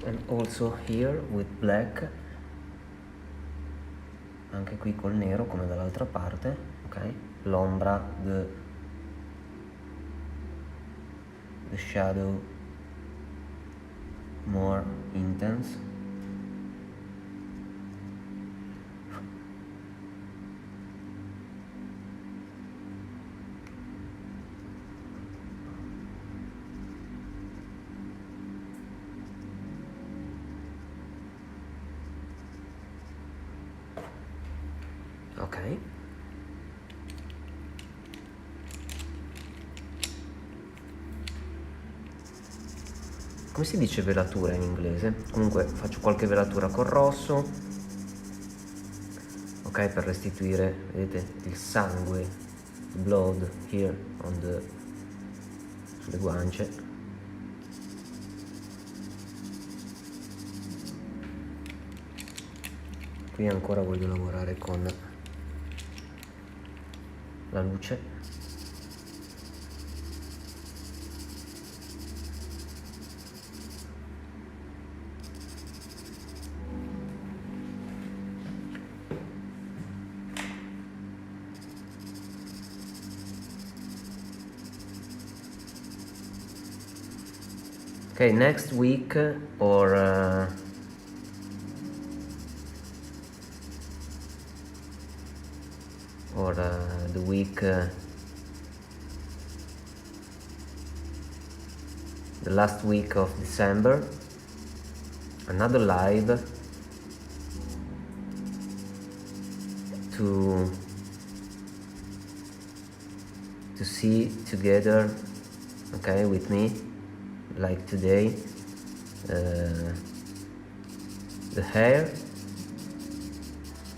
And also here with black, anche qui col nero come dall'altra parte, ok? L'ombra, the shadow more intense. Ok. Come si dice velatura in inglese? Comunque faccio qualche velatura col rosso, ok, per restituire, vedete, il sangue, blood here sulle guance. Qui ancora voglio lavorare con la luce. Okay, next week or the week, the last week of December, another live to see together, okay, with me, like today, the hair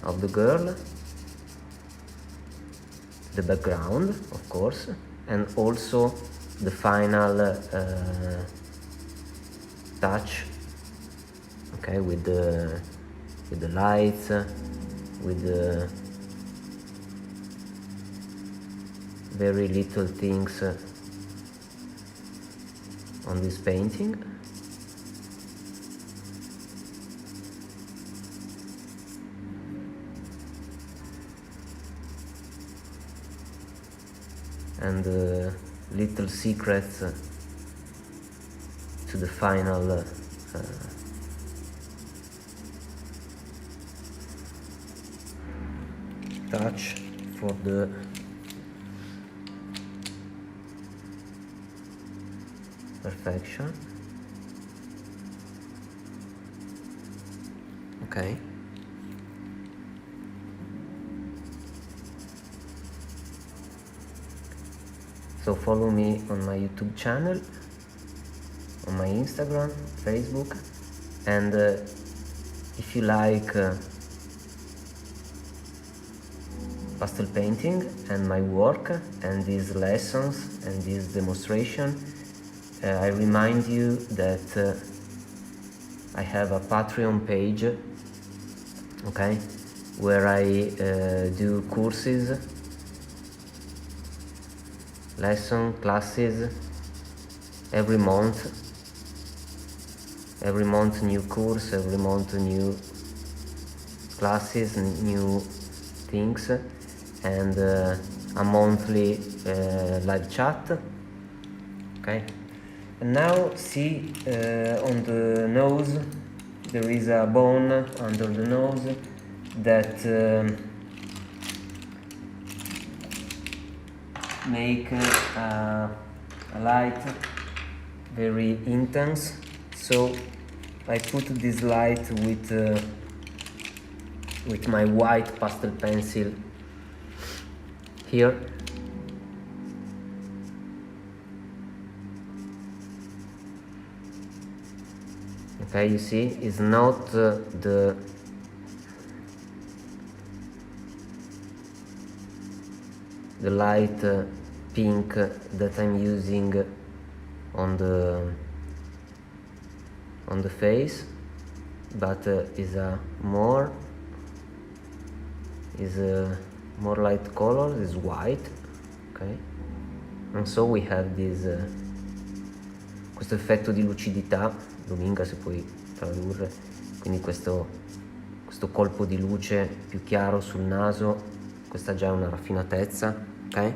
of the girl, the background, of course, and also the final touch, okay, with the lights, with the very little things on this painting. And little secrets to the final touch for the perfection. Okay. So follow me on my YouTube channel, on my Instagram, Facebook, and if you like pastel painting and my work and these lessons and this demonstration, I remind you that I have a Patreon page, okay, where I do courses, classes every month new course, every month new classes, new things, and a monthly live chat. Okay, and now see on the nose there is a bone under the nose that make a light very intense. So I put this light with my white pastel pencil here. Okay, you see, it's not the light pink that I'm using on the face, but is a more light color, is white. Okay, and so we have this questo effetto di lucidità, luminga se puoi tradurre, quindi questo colpo di luce più chiaro sul naso. Questa già è una raffinatezza, ok?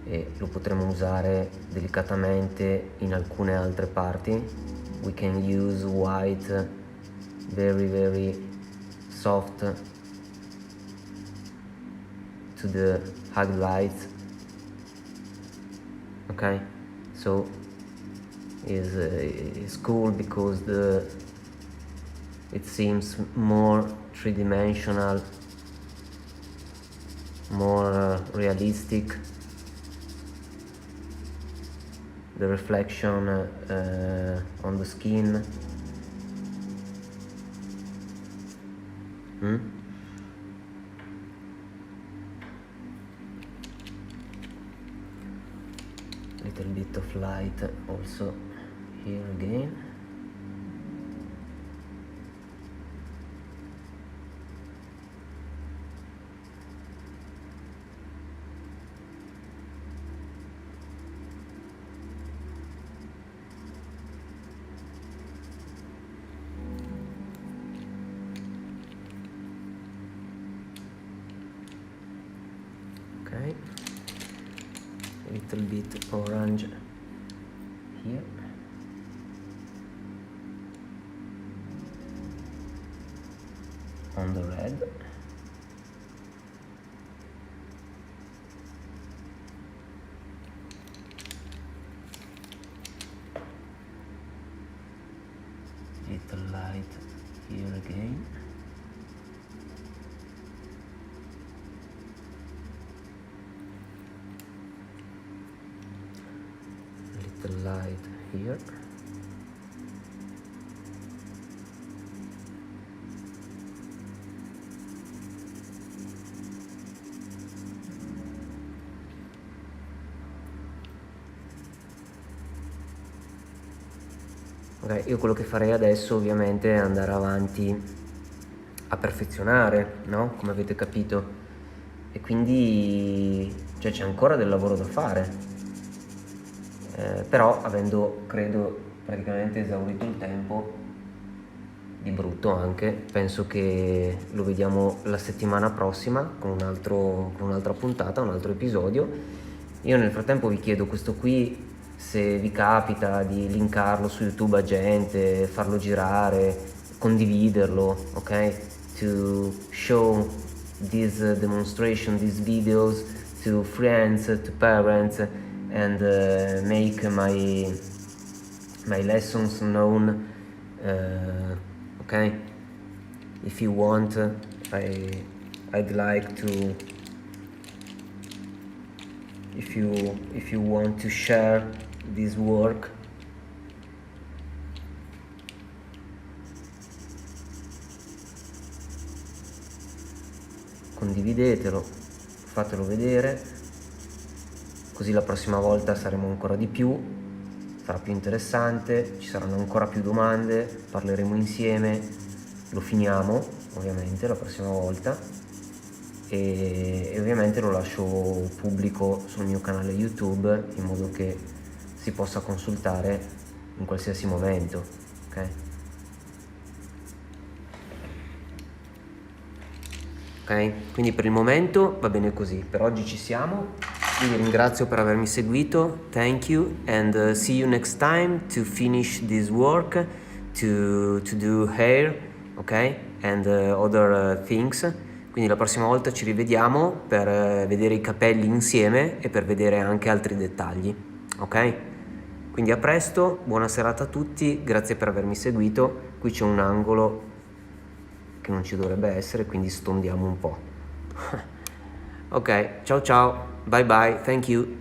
E lo potremo usare delicatamente in alcune altre parti. We can use white very, very soft to the highlights. Okay, so is cool because it seems more three-dimensional, more realistic. The reflection on the skin. Little bit of light also here again. Okay, a little bit orange here. On the red. Little light here again. Little light here. Ok, io quello che farei adesso ovviamente è andare avanti a perfezionare, no? Come avete capito. E quindi c'è ancora del lavoro da fare. Però avendo, credo, praticamente esaurito il tempo, di brutto anche. Penso che lo vediamo la settimana prossima con un'altra puntata, un altro episodio. Io nel frattempo vi chiedo questo qui, se vi capita di linkarlo su YouTube a gente, farlo girare, condividerlo, ok? To show this demonstration, these videos to friends, to parents, and make my lessons known. Okay, if you want, I'd like to, if you want to share this work, condividetelo, fatelo vedere, così la prossima volta saremo ancora di più, sarà più interessante, ci saranno ancora più domande, parleremo insieme, lo finiamo ovviamente la prossima volta e ovviamente lo lascio pubblico sul mio canale YouTube in modo che si possa consultare in qualsiasi momento, ok? Ok, quindi per il momento va bene così, per oggi ci siamo. Io vi ringrazio per avermi seguito, thank you, and see you next time to finish this work, to do hair, ok, and other things. Quindi la prossima volta ci rivediamo per vedere i capelli insieme e per vedere anche altri dettagli, ok? Quindi a presto, buona serata a tutti, grazie per avermi seguito. Qui c'è un angolo che non ci dovrebbe essere, quindi stondiamo un po'. Ok, ciao ciao, bye bye, thank you.